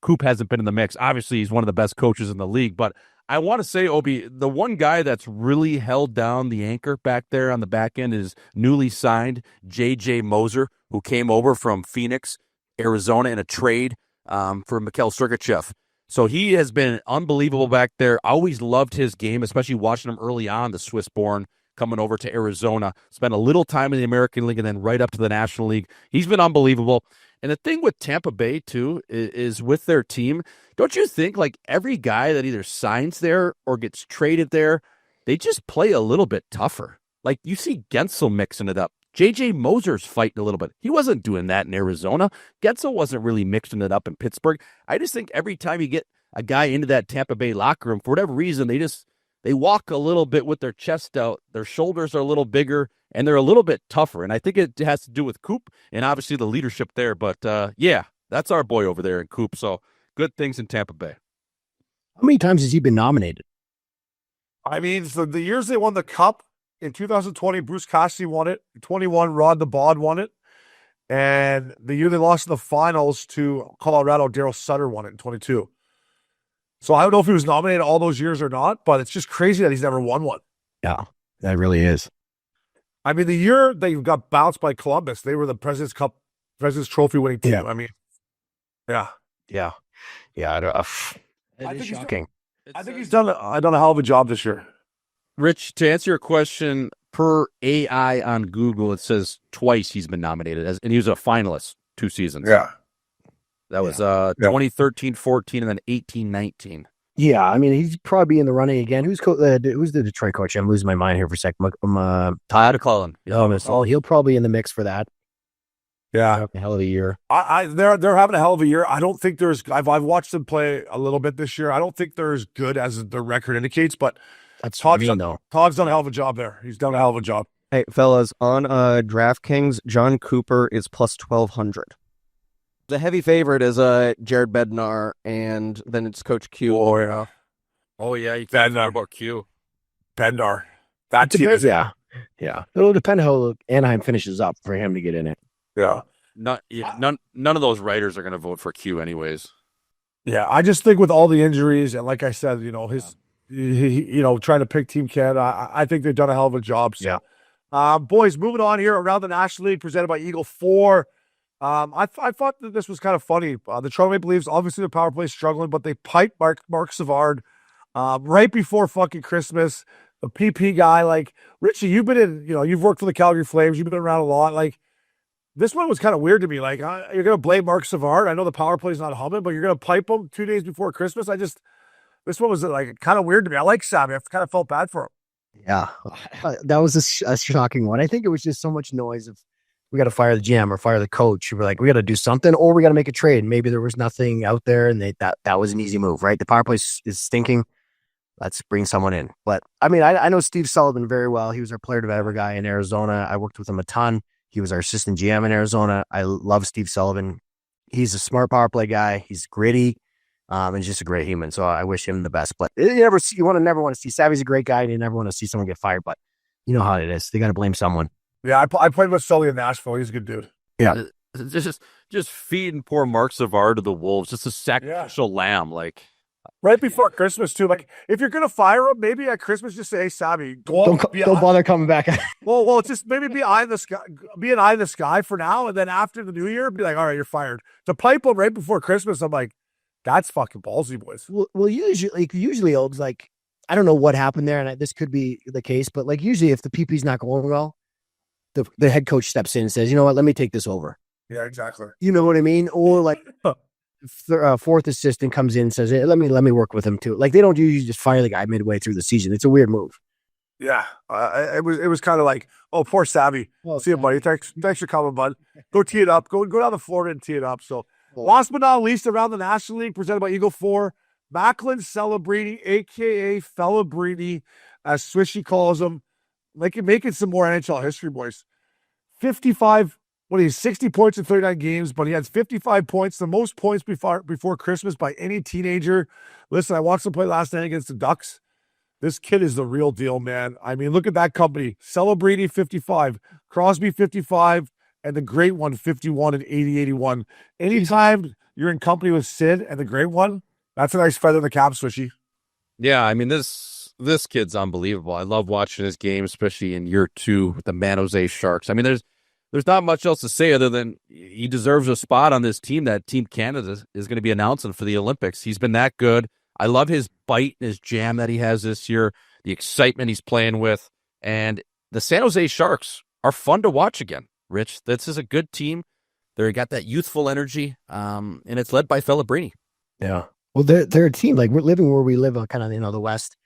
Coop hasn't been in the mix. Obviously, he's one of the best coaches in the league, but I want to say, Obi, the one guy that's really held down the anchor back there on the back end is newly signed J.J. Moser, who came over from Phoenix, Arizona in a trade for Mikhail Sergachev. So he has been unbelievable back there. I always loved his game, especially watching him early on, the Swiss-born coming over to Arizona. Spent a little time in the American League and then right up to the National League. He's been unbelievable. And the thing with Tampa Bay, too, is with their team, don't you think, like, every guy that either signs there or gets traded there, they just play a little bit tougher? Like, you see Gensel mixing it up. J.J. Moser's fighting a little bit. He wasn't doing that in Arizona. Gensel wasn't really mixing it up in Pittsburgh. I just think every time you get a guy into that Tampa Bay locker room, for whatever reason, they walk a little bit with their chest out. Their shoulders are a little bigger, and they're a little bit tougher. And I think it has to do with Coop and obviously the leadership there. But, yeah, that's our boy over there in Coop. So good things in Tampa Bay. How many times has he been nominated? I mean, so the years they won the Cup, in 2020, Bruce Cassidy won it. In 21, Rod the Bod won it. And the year they lost in the finals to Colorado, Daryl Sutter won it in 22. So I don't know if he was nominated all those years or not, but it's just crazy that he's never won one. Yeah, that really is. I mean, the year they got bounced by Columbus, they were the President's Cup, President's Trophy winning team. Yeah. I mean, yeah. Yeah. I think shocking. I think he's done a hell of a job this year. Rich, to answer your question, per AI on Google, it says twice he's been nominated, and he was a finalist 2 seasons. Yeah. That was 2013-14 and then 18-19. Yeah, I mean, he's probably in the running again. Who's the Detroit coach? I'm losing my mind here for a second. Todd Cullen. Oh, he'll probably in the mix for that. Yeah, a hell of a year. They're having a hell of a year. I don't think there's. I've watched them play a little bit this year. I don't think they're as good as their record indicates, but That's Todd's mean, done, though. Todd's done a hell of a job there. He's done a hell of a job. Hey, fellas, on DraftKings, Jon Cooper is plus 1,200. The heavy favorite is Jared Bednar, and then it's Coach Q. Oh, yeah. Oh, yeah. You can't forget about Q. Bednar. That team Depends, yeah. It'll depend how Anaheim finishes up for him to get in it. Yeah. None of those writers are going to vote for Q anyways. Yeah, I just think with all the injuries and like I said, trying to pick Team Canada, I think they've done a hell of a job. So. Yeah. Boys, moving on here around the National League presented by Eagle 4. I thought that this was kind of funny. The Toronto Maple Leafs, obviously the power play is struggling, but they piped Mark Savard right before fucking Christmas. The PP guy, like, Richie, you've been you've worked for the Calgary Flames. You've been around a lot. Like, this one was kind of weird to me. Like, you're going to blame Mark Savard. I know the power play is not humming, but you're going to pipe him 2 days before Christmas. This one was like kind of weird to me. I like Savvy. I kind of felt bad for him. Yeah, that was a shocking one. I think it was just so much noise of we got to fire the GM or fire the coach. We're like, we got to do something, or we got to make a trade. Maybe there was nothing out there, and that was an easy move, right? The power play is stinking. Let's bring someone in. But I mean, I know Steve Sullivan very well. He was our player developer guy in Arizona. I worked with him a ton. He was our assistant GM in Arizona. I love Steve Sullivan. He's a smart power play guy. He's gritty. And just a great human. So I wish him the best. But you never want to see Savvy's a great guy, and you never want to see someone get fired. But you know how it is. They got to blame someone. Yeah, I played with Sully in Nashville. He's a good dude. Yeah. Just feeding poor Mark Savard to the wolves. Just a sacrificial lamb. Like, Right before Christmas, too. Like, if you're going to fire him, maybe at Christmas, just say, hey, Sammy, go out. Don't bother coming back. Well, just maybe be an eye in the sky for now. And then after the new year, be like, all right, you're fired. To pipe him right before Christmas, I'm like, that's fucking ballsy, boys. Well, usually, Oaks, like, I don't know what happened there, and this could be the case, but like usually if the PP's not going well, the head coach steps in and says, you know what, let me take this over. Yeah, exactly. You know what I mean? Or like fourth assistant comes in and says, hey, let me work with him too. Like they don't usually just fire the guy midway through the season. It's a weird move. Yeah, it was kind of like, oh, poor Savvy. Well, see you, buddy. Thanks for coming, bud. Go tee it up. Go down to Florida and tee it up. So, last but not least, around the National League, presented by Eagle 4, Macklin Celebrini, a.k.a. Felabrini, as Swishy calls him, making some more NHL history, boys. 60 points in 39 games, but he has 55 points, the most points before Christmas by any teenager. Listen, I watched him play last night against the Ducks. This kid is the real deal, man. I mean, look at that company. Celebrini, 55. Crosby, 55. And the great one, 51 and 80-81. Anytime you're in company with Sid and the great one, that's a nice feather in the cap, Swishy. Yeah, I mean, this kid's unbelievable. I love watching his game, especially in year 2 with the San Jose Sharks. I mean, there's not much else to say other than he deserves a spot on this team that Team Canada is going to be announcing for the Olympics. He's been that good. I love his bite and his jam that he has this year, the excitement he's playing with, and the San Jose Sharks are fun to watch again, Rich. This is a good team. They got that youthful energy, and it's led by Felabrini. Yeah. Well, they're a team. Like, we're living where we live on kind of, the West.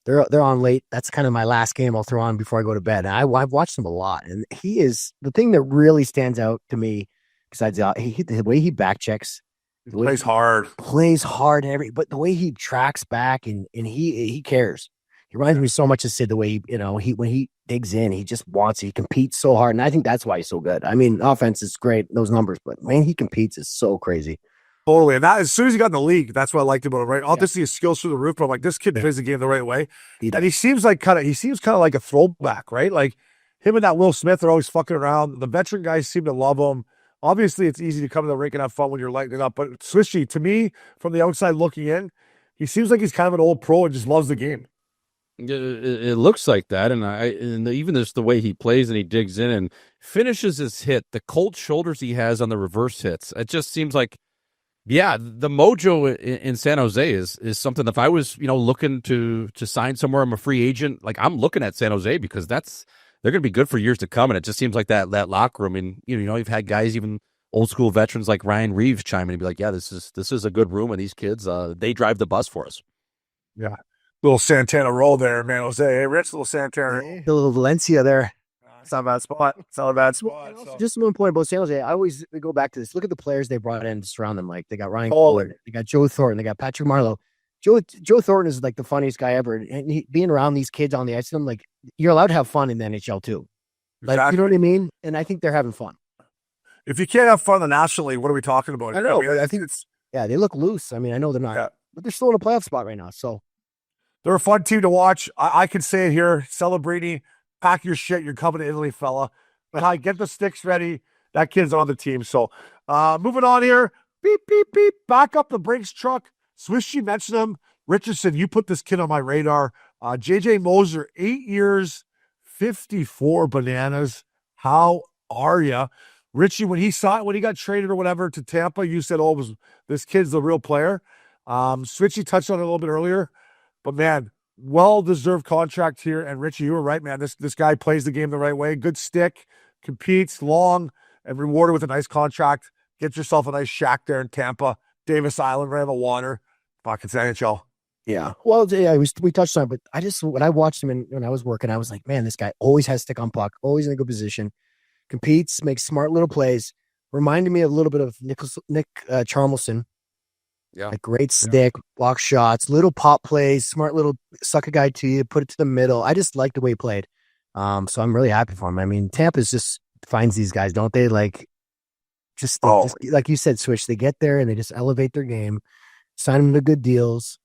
They're on late. That's kind of my last game I'll throw on before I go to bed. And I've watched him a lot. And he is the thing that really stands out to me, besides the way he back checks. Plays hard. But the way he tracks back and he cares. He reminds me so much of Sid, the way when he digs in, he just wants it. He competes so hard. And I think that's why he's so good. I mean, offense is great, those numbers, but man, he competes is so crazy. Totally. And that, as soon as he got in the league, that's what I liked about him, right? Obviously, his skills through the roof, but I'm like, this kid plays the game the right way. And he seems kind of like a throwback, right? Like him and that Will Smith are always fucking around. The veteran guys seem to love him. Obviously, it's easy to come to the rink and have fun when you're lighting it up. But Swishy, to me, from the outside looking in, he seems like he's kind of an old pro and just loves the game. It looks like that, and even just the way he plays and he digs in and finishes his hit, the cold shoulders he has on the reverse hits. It just seems like, yeah, the mojo in San Jose is something. If I was, looking to sign somewhere, I'm a free agent. Like, I'm looking at San Jose because they're going to be good for years to come. And it just seems like that locker room. And you've had guys, even old school veterans like Ryan Reeves, chime in and be like, yeah, this is a good room, and these kids, they drive the bus for us. Yeah, little Santana roll there, man. Jose, hey, Rich, little Santana, a little Valencia there. It's not a bad spot. So. Just one point about San Jose. I always go back to this. Look at the players they brought in to surround them. Like, they got Ryan Cole, they got Joe Thornton, they got Patrick Marleau. Joe Thornton is like the funniest guy ever. And being around these kids on the ice, I'm like, you're allowed to have fun in the NHL too. Like, exactly. You know what I mean? And I think they're having fun. If you can't have fun in the National League, what are we talking about? I know. I think it's, they look loose. I mean, I know they're not, but they're still in a playoff spot right now. So they're a fun team to watch. I can say it here. Celebrini, pack your shit. You're coming to Italy, fella. But get the sticks ready. That kid's on the team. So moving on here. Beep, beep, beep. Back up the Brinks truck. Swishy mentioned him. Richardson, you put this kid on my radar. JJ Moser, 8 years, 54 bananas. How are you? Richie, when he got traded or whatever to Tampa, you said, this kid's the real player. Switchy touched on it a little bit earlier. But, man, well-deserved contract here. And, Richie, you were right, man. This guy plays the game the right way. Good stick, competes, long, and rewarded with a nice contract. Get yourself a nice shack there in Tampa. Davis Island, right on the water. Fucking NHL. Yeah. Well, we touched on it, but when I watched him when I was working, I was like, man, this guy always has stick on puck, always in a good position, competes, makes smart little plays. Reminded me a little bit of Nick Charmelson. Yeah. Like, great stick, block shots, little pop plays, smart little suck a guy to you, put it to the middle. I just like the way he played. So I'm really happy for him. I mean, Tampa's just finds these guys, don't they? Like, just like you said, Swish, they get there and they just elevate their game, sign them to good deals,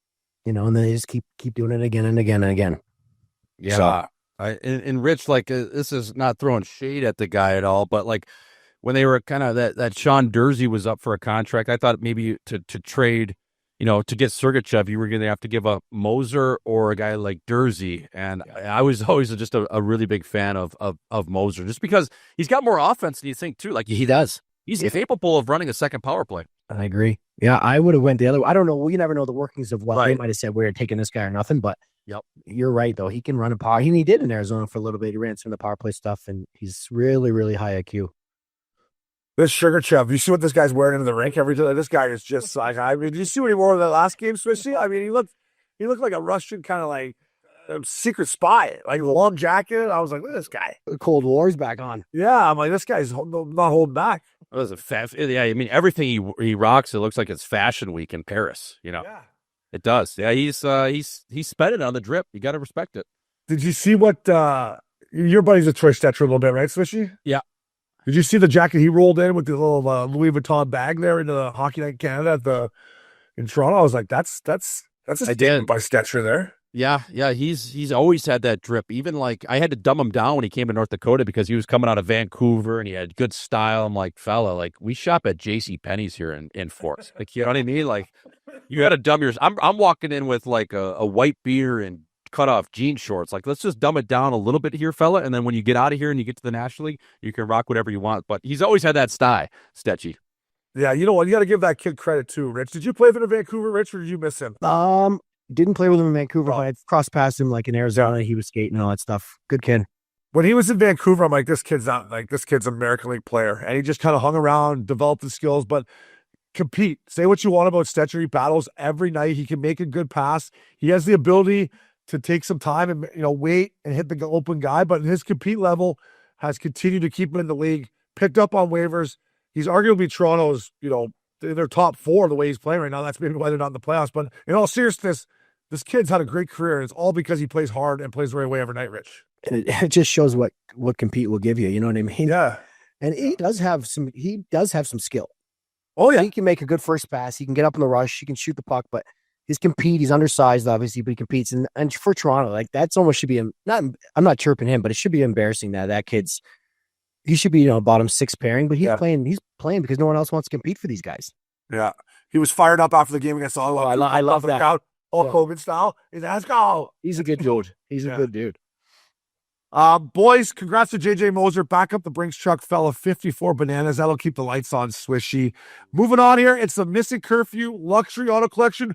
and then they just keep doing it again and again and again. Yeah. And Rich, like, this is not throwing shade at the guy at all, but like, when they were kind of that Sean Dursey was up for a contract, I thought maybe to trade, to get Sergachev, you were going to have to give up Moser or a guy like Dursey. And I was always just a really big fan of Moser, just because he's got more offense than you think, too. Like, He does. he's capable of running a second power play. I agree. Yeah, I would have went the other way. I don't know. We never know the workings of what they Right. might have said. We're taking this guy or nothing, but Yep. you're right, though. He can run a power. He did in Arizona for a little bit. He ran some of the power play stuff, and he's really, really high IQ. This Sergachev, you see what this guy's wearing into the rink every day? This guy is just like, I mean, did you see what he wore in the last game, Swishy? I mean, he looked like a Russian kind of like a secret spy, like a long jacket. I was like, look at this guy. The Cold War's back on. Yeah, I'm like, this guy's not holding back. It was yeah, I mean, everything he rocks, it looks like it's Fashion Week in Paris. Yeah. It does. Yeah, he's spent it on the drip. You got to respect it. Did you see what your buddy's a Troy Stetcher a little bit, right, Swishy? Yeah. Did you see the jacket he rolled in with the little Louis Vuitton bag there into the Hockey Night in Canada in Toronto? I was like, that's a statement by Stetcher there. Yeah, he's always had that drip. Even like I had to dumb him down when he came to North Dakota because he was coming out of Vancouver and he had good style. I'm like, fella, like we shop at J.C. Penney's here in Forks. Like, you know what I mean? Like, you got to dumb yours. I'm walking in with like a white beer and cut off jean shorts. Like, let's just dumb it down a little bit here, fella. And then when you get out of here and you get to the National League, you can rock whatever you want. But he's always had that style, Stetchy. Yeah, you know what? You got to give that kid credit too, Rich. Did you play with him in Vancouver, Rich, or did you miss him? Didn't play with him in Vancouver, but I crossed past him like in Arizona. He was skating and all that stuff. Good kid. When he was in Vancouver, I'm like, this kid's an American League player. And he just kind of hung around, developed the skills, but compete. Say what you want about Stetcher. He battles every night. He can make a good pass. He has the ability to take some time and wait and hit the open guy, but his compete level has continued to keep him in the league. Picked up on waivers. He's arguably Toronto's, their top four the way he's playing right now. That's maybe why they're not in the playoffs. But in all seriousness, this kid's had a great career, and it's all because he plays hard and plays the right way every night, Rich. It just shows what compete will give you. You know what I mean? Yeah. And he does have some skill. Oh, yeah. He can make a good first pass. He can get up in the rush. He can shoot the puck, but he's undersized, obviously, but he competes. And for Toronto, like that's almost should be I'm not chirping him, but it should be embarrassing that kid's he should be bottom six pairing, but he's playing because no one else wants to compete for these guys. Yeah. He was fired up after the game against Ottawa. I love that. All COVID style. He's like, let's go. He's a good dude. He's a good dude. Boys, congrats to JJ Moser. Back up the Brinks truck, fella. 54 bananas. That'll keep the lights on, Swishy. Moving on here, it's the Missin Curfew Luxury Auto Collection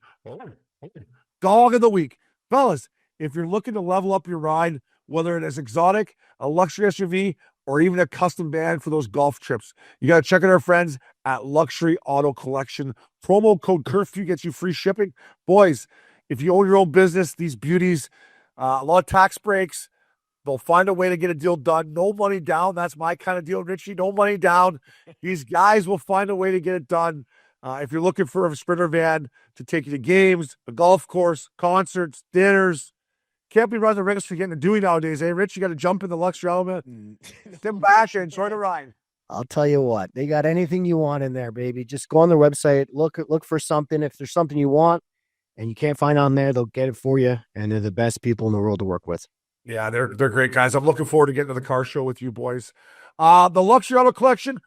Dog of the Week. Fellas, if you're looking to level up your ride, whether it is exotic, a luxury SUV, or even a custom van for those golf trips, you got to check out our friends at Luxury Auto Collection. Promo code Curfew gets you free shipping. Boys, if you own your own business, these beauties, a lot of tax breaks, they'll find a way to get a deal done. No money down. That's my kind of deal, Richie. No money down. These guys will find a way to get it done. If you're looking for a Sprinter van to take you to games, a golf course, concerts, dinners, can't be running the risk for getting to doing nowadays, eh, Rich? You got to jump in the luxury element. Tim Bash and enjoy the ride. I'll tell you what, they got anything you want in there, baby. Just go on their website, look for something. If there's something you want and you can't find on there, they'll get it for you. And they're the best people in the world to work with. Yeah, they're great guys. I'm looking forward to getting to the car show with you boys. The Luxury Auto Collection,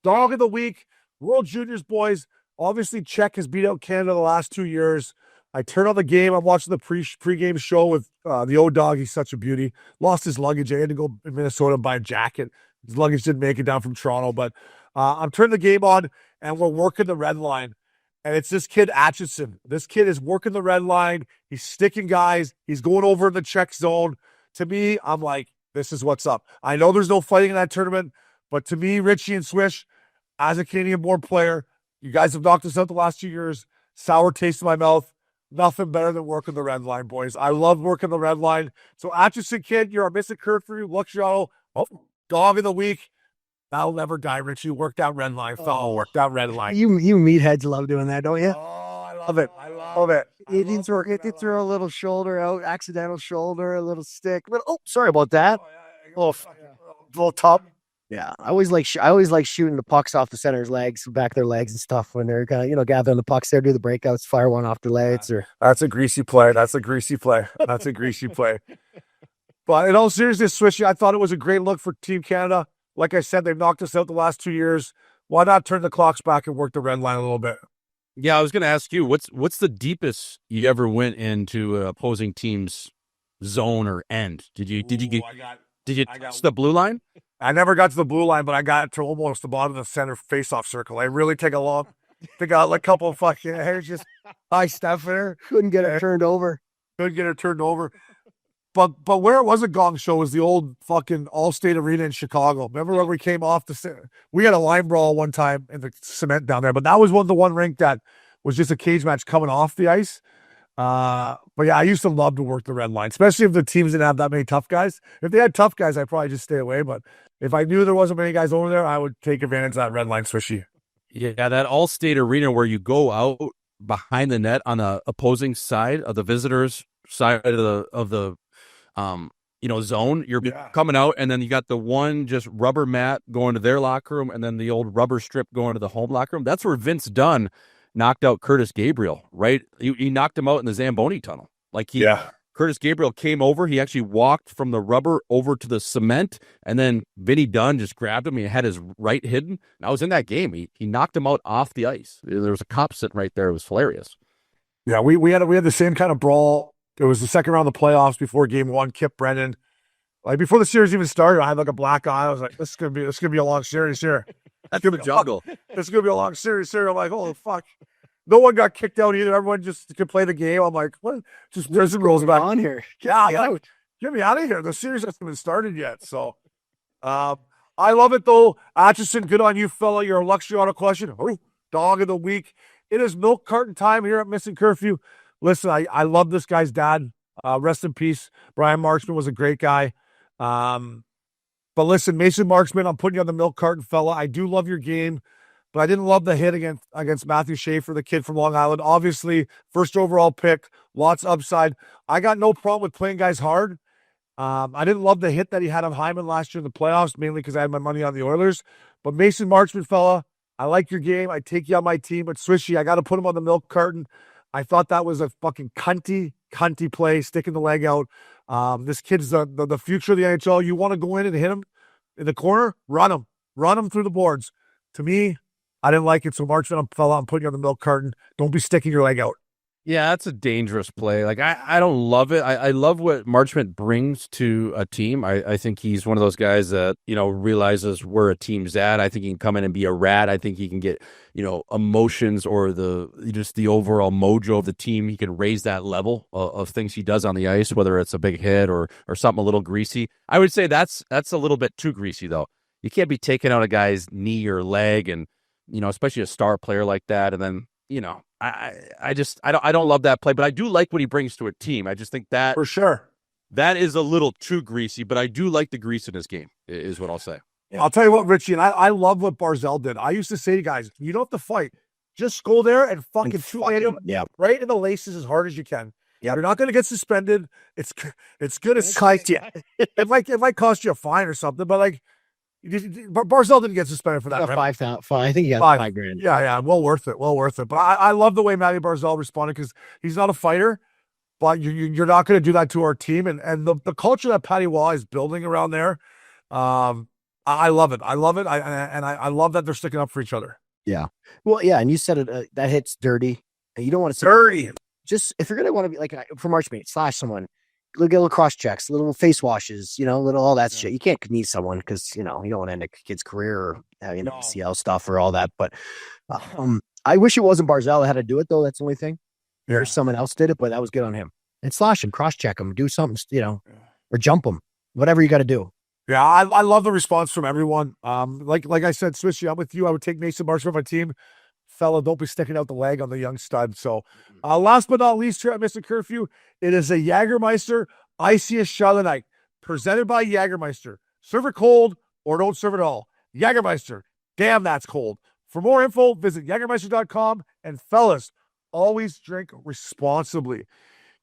Dog of the Week, World Juniors, boys. Obviously, Czech has beat out Canada the last 2 years. I turned on the game. I'm watching the pre-game show with the O-Dog. He's such a beauty. Lost his luggage. I had to go in Minnesota and buy a jacket. His luggage didn't make it down from Toronto. But I'm turning the game on, and we're working the red line. And it's this kid, Atchison. This kid is working the red line. He's sticking guys. He's going over in the Czech zone. To me, I'm like, this is what's up. I know there's no fighting in that tournament, but to me, Richie and Swish, as a Canadian-born player, you guys have knocked us out the last 2 years. Sour taste in my mouth. Nothing better than working the red line, boys. I love working the red line. So, Atchison, kid, you're a Missin Curfew, Luxury Auto, Dog of the Week. That'll never die, Richie. Work that red line, fellow. Work that red line. You meatheads love doing that, don't you? Oh, I love it. I love it. It throw a little shoulder out, accidental shoulder, a little stick. Sorry about that. Little top. Yeah, I always like shooting the pucks off the center's legs, back their legs and stuff when they're kind of gathering the pucks there, do the breakouts, fire one off their legs. That's a greasy play. That's a greasy play. But in all seriousness, Swishy, I thought it was a great look for Team Canada. Like I said, they've knocked us out the last 2 years. Why not turn the clocks back and work the red line a little bit? Yeah, I was going to ask you, what's the deepest you ever went into an opposing team's zone or end? Did you touch the blue line? I never got to the blue line, but I got to almost the bottom of the center face-off circle. I really take a couple of fucking hairs, just high stuff in her. Couldn't get it turned over. Couldn't get her turned over. But where it was a gong show was the old fucking Allstate Arena in Chicago. Remember when we came off we had a line brawl one time in the cement down there, but that was the one rink that was just a cage match coming off the ice. But yeah, I used to love to work the red line, especially if the teams didn't have that many tough guys. If they had tough guys, I'd probably just stay away. But if I knew there wasn't many guys over there, I would take advantage of that red line swishy. Yeah, that Allstate Arena where you go out behind the net on the opposing side of the visitors' side of the zone. You're coming out, and then you got the one just rubber mat going to their locker room, and then the old rubber strip going to the home locker room. That's where Vince Dunn knocked out Curtis Gabriel, right? He knocked him out in the Zamboni tunnel. Curtis Gabriel came over. He actually walked from the rubber over to the cement, and then Vinny Dunn just grabbed him. He had his right hidden. And I was in that game. He knocked him out off the ice. There was a cop sitting right there. It was hilarious. Yeah, we had the same kind of brawl. It was the second round of the playoffs before game one. Kip Brennan, like before the series even started, I had like a black eye. I was like, this is gonna be a long series here. That's the jungle. This is gonna be a long series here. I'm like, oh fuck. No one got kicked out either. Everyone just could play the game. I'm like, what? Just there's some rules back on here. Yeah, get me out of here. The series hasn't even started yet. So, I love it though. Atchison, good on you, fella. Your luxury auto question. Dog of the week. It is milk carton time here at Missin Curfew. Listen, I love this guy's dad. Rest in peace. Brian Marchment was a great guy. But listen, Mason Marchment, I'm putting you on the milk carton, fella. I do love your game. But I didn't love the hit against Matthew Schaffer, the kid from Long Island. Obviously, first overall pick, lots of upside. I got no problem with playing guys hard. I didn't love the hit that he had on Hyman last year in the playoffs, mainly because I had my money on the Oilers. But Mason Marchment, fella, I like your game. I take you on my team. But Swishy, I got to put him on the milk carton. I thought that was a fucking cunty play, sticking the leg out. This kid's the future of the NHL. You want to go in and hit him in the corner? Run him through the boards. To me, I didn't like it, so Marchment, I'm putting you on the milk carton. Don't be sticking your leg out. Yeah, that's a dangerous play. Like, I don't love it. I love what Marchment brings to a team. I think he's one of those guys that, realizes where a team's at. I think he can come in and be a rat. I think he can get, emotions or the overall mojo of the team. He can raise that level of things he does on the ice, whether it's a big hit or something a little greasy. I would say that's a little bit too greasy, though. You can't be taking out a guy's knee or leg and, especially a star player like that. And then, I don't love that play, but I do like what he brings to a team. I just think that for sure that is a little too greasy, but I do like the grease in his game is what I'll say. I'll tell you what, Richie, and I love what Barzal did. I used to say to guys, you don't have to fight. Just go there and fucking hit him right in the laces as hard as you can. Yeah, you're not going to get suspended. It's going to cost you. It might cost you a fine or something, but like, Barzal didn't get suspended for that. $5,000. I think he got $5,000. Yeah, well worth it. But I love the way Matty Barzal responded because he's not a fighter, but you're not going to do that to our team. And the culture that Patty Waugh is building around there, I love it. I love that they're sticking up for each other. Yeah. Well, yeah, and you said it. That hit's dirty. You don't want to dirty. Just if you're going to want to be like for Marchment, slash someone. Get little cross checks, little face washes, little all that shit. You can't knee someone because you don't want to end a kid's career or CL stuff or all that. But I wish it wasn't Barzal that had to do it though. That's the only thing. Or someone else did it, but that was good on him. And slash him, cross check him, do something, or jump him, whatever you got to do. Yeah, I love the response from everyone. Like I said, Swishy, I'm with you. I would take Mason Marchment on my team. Fella, don't be sticking out the leg on the young stud. So, last but not least here at Missin Curfew, it is a Jägermeister Iciest shot of the night, presented by Jägermeister. Serve it cold or don't serve it all. Jägermeister, damn that's cold. For more info, visit Jägermeister.com. And fellas, always drink responsibly.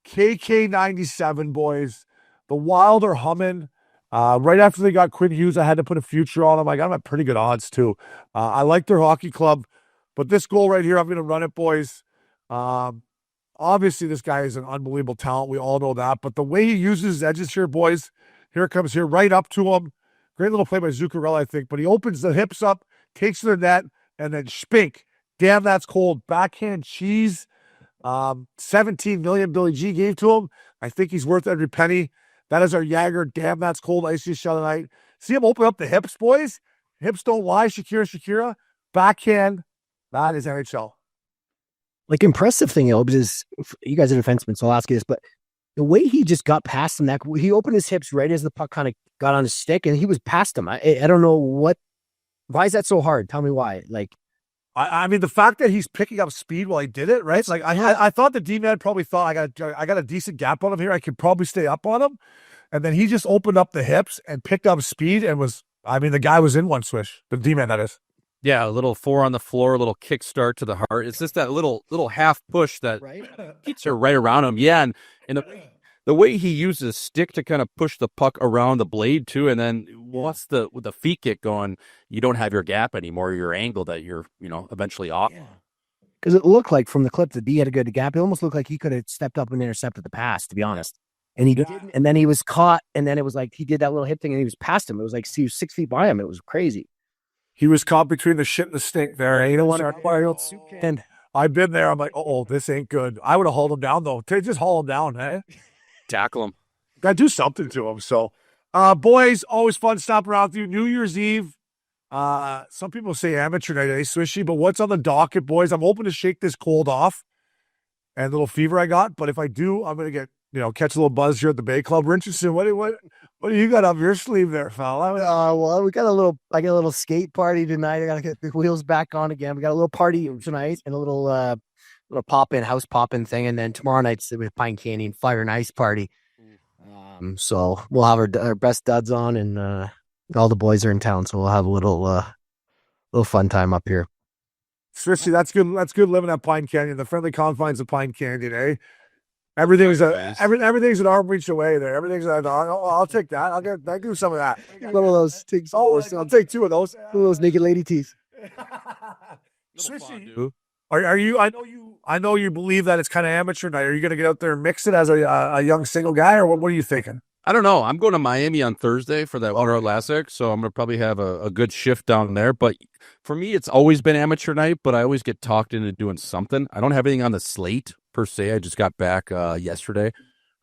KK97, boys. The Wild are humming. Right after they got Quinn Hughes, I had to put a future on them. I got them at pretty good odds, too. I like their hockey club. But this goal right here, I'm going to run it, boys. Obviously, this guy is an unbelievable talent. We all know that. But the way he uses his edges here, boys, here it comes here, right up to him. Great little play by Zuccarello, I think. But he opens the hips up, takes to the net, and then spink. Damn, that's cold. Backhand cheese. 17 million Billy G gave to him. I think he's worth every penny. That is our Jagger. Damn, that's cold. Iciest shot tonight. See him open up the hips, boys. Hips don't lie. Shakira. Backhand. That is NHL. Like, impressive thing, because you guys are defensemen, so I'll ask you this, but the way he just got past him, that he opened his hips right as the puck kind of got on his stick, and he was past him. I don't know why is that so hard? Tell me why. Like, I mean, the fact that he's picking up speed while he did it, right? It's like I thought the D-man probably thought I got a decent gap on him here. I could probably stay up on him. And then he just opened up the hips and picked up speed and the guy was in one swish. The D-man, that is. Yeah, a little 4 on the floor, a little kick start to the heart. It's just that little half push that keeps her right around him. Yeah, and the way he uses his stick to kind of push the puck around the blade too, and then with the feet get going, you don't have your gap anymore, your angle that you're eventually off. Because it looked like from the clip the D had a good gap. It almost looked like he could have stepped up and intercepted the pass, to be honest. And he didn't. And then he was caught, and then it was like he did that little hip thing, and he was past him. It was like he was 6 feet by him. It was crazy. He was caught between the shit and the stink there. You know what? And I've been there. I'm like, oh, this ain't good. I would have hauled him down, though. Just haul him down, eh? Tackle him. Got to do something to him. So, boys, always fun stopping around with you. New Year's Eve. Some people say amateur night, Swishy, but what's on the docket, boys? I'm hoping to shake this cold off and a little fever I got. But if I do, I'm going to get, catch a little buzz here at the Bay Club. Richardson, what do you got up your sleeve there, fella? Well, I got a little skate party tonight. I got to get the wheels back on again. We got a little party tonight and a little house pop-in thing. And then tomorrow night's with Pine Canyon Fire and Ice party. So we'll have our best duds on, and all the boys are in town. So we'll have a little fun time up here. Seriously, that's good. That's good living at Pine Canyon, the friendly confines of Pine Canyon, eh? Everything's an arm reach away there. I'll take that. I'll do some of that. One of those things. I'll take 2 of those. One of those naked lady teeth. Swishy, are you? I know you believe that it's kind of amateur night. Are you going to get out there and mix it as a young single guy, or what are you thinking? I don't know. I'm going to Miami on Thursday for that Winter Classic, so I'm going to probably have a good shift down there. But for me, it's always been amateur night, but I always get talked into doing something. I don't have anything on the slate per se. I just got back yesterday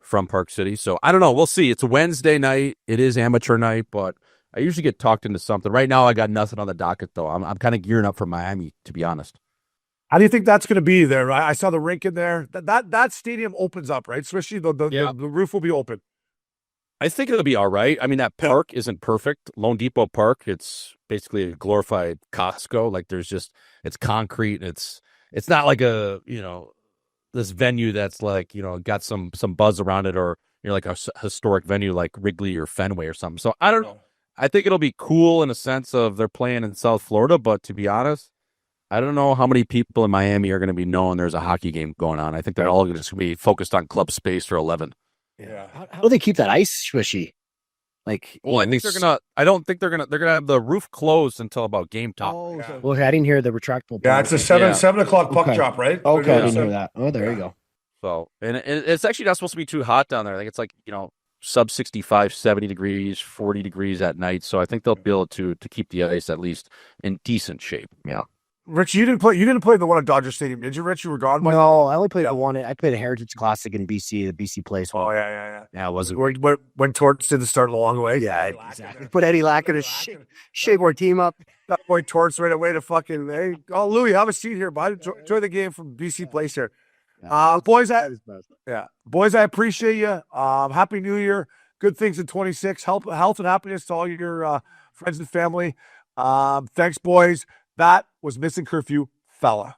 from Park City, so I don't know. We'll see. It's a Wednesday night. It is amateur night, but I usually get talked into something. Right now, I got nothing on the docket, though. I'm kind of gearing up for Miami, to be honest. How do you think that's going to be there? Right? I saw the rink in there. That stadium opens up, right? Especially the roof will be open. I think it'll be all right. I mean, that park isn't perfect. Lone Depot Park, it's basically a glorified Costco. Like it's concrete. It's not like this venue that's like, got some buzz around it, or like a historic venue like Wrigley or Fenway or something. So I don't know. I think it'll be cool in a sense of they're playing in South Florida, but to be honest, I don't know how many people in Miami are going to be knowing there's a hockey game going on. I think they're all just going to be focused on club space for 11. Yeah. How do they keep that ice swishy? Like, well, I think they're gonna. I don't think they're gonna have the roof closed until about game time. Well, I didn't hear the retractable. Yeah, it's a 7 o'clock puck drop, right? Okay, I didn't hear that. Oh, there you go. So, and it's actually not supposed to be too hot down there. I think it's like sub 65, 70 degrees, 40 degrees at night. So I think they'll be able to keep the ice at least in decent shape. Yeah. Rich, you didn't play the one at Dodger Stadium, did you, Rich? You were gone. No, I only played one. I played a Heritage Classic in BC, the BC Place. Oh yeah. Yeah, it wasn't. When Torts didn't start along the way. Yeah, exactly. Put Eddie Lack in a shake our team up. That boy Torts right away to fucking. Hey, Louis, have a seat here, bud. Enjoy the game from BC Place here. Boys, I appreciate you. Happy New Year. Good things in 26. Health and happiness to all your friends and family. Thanks, boys. That was Missin Curfew, fella.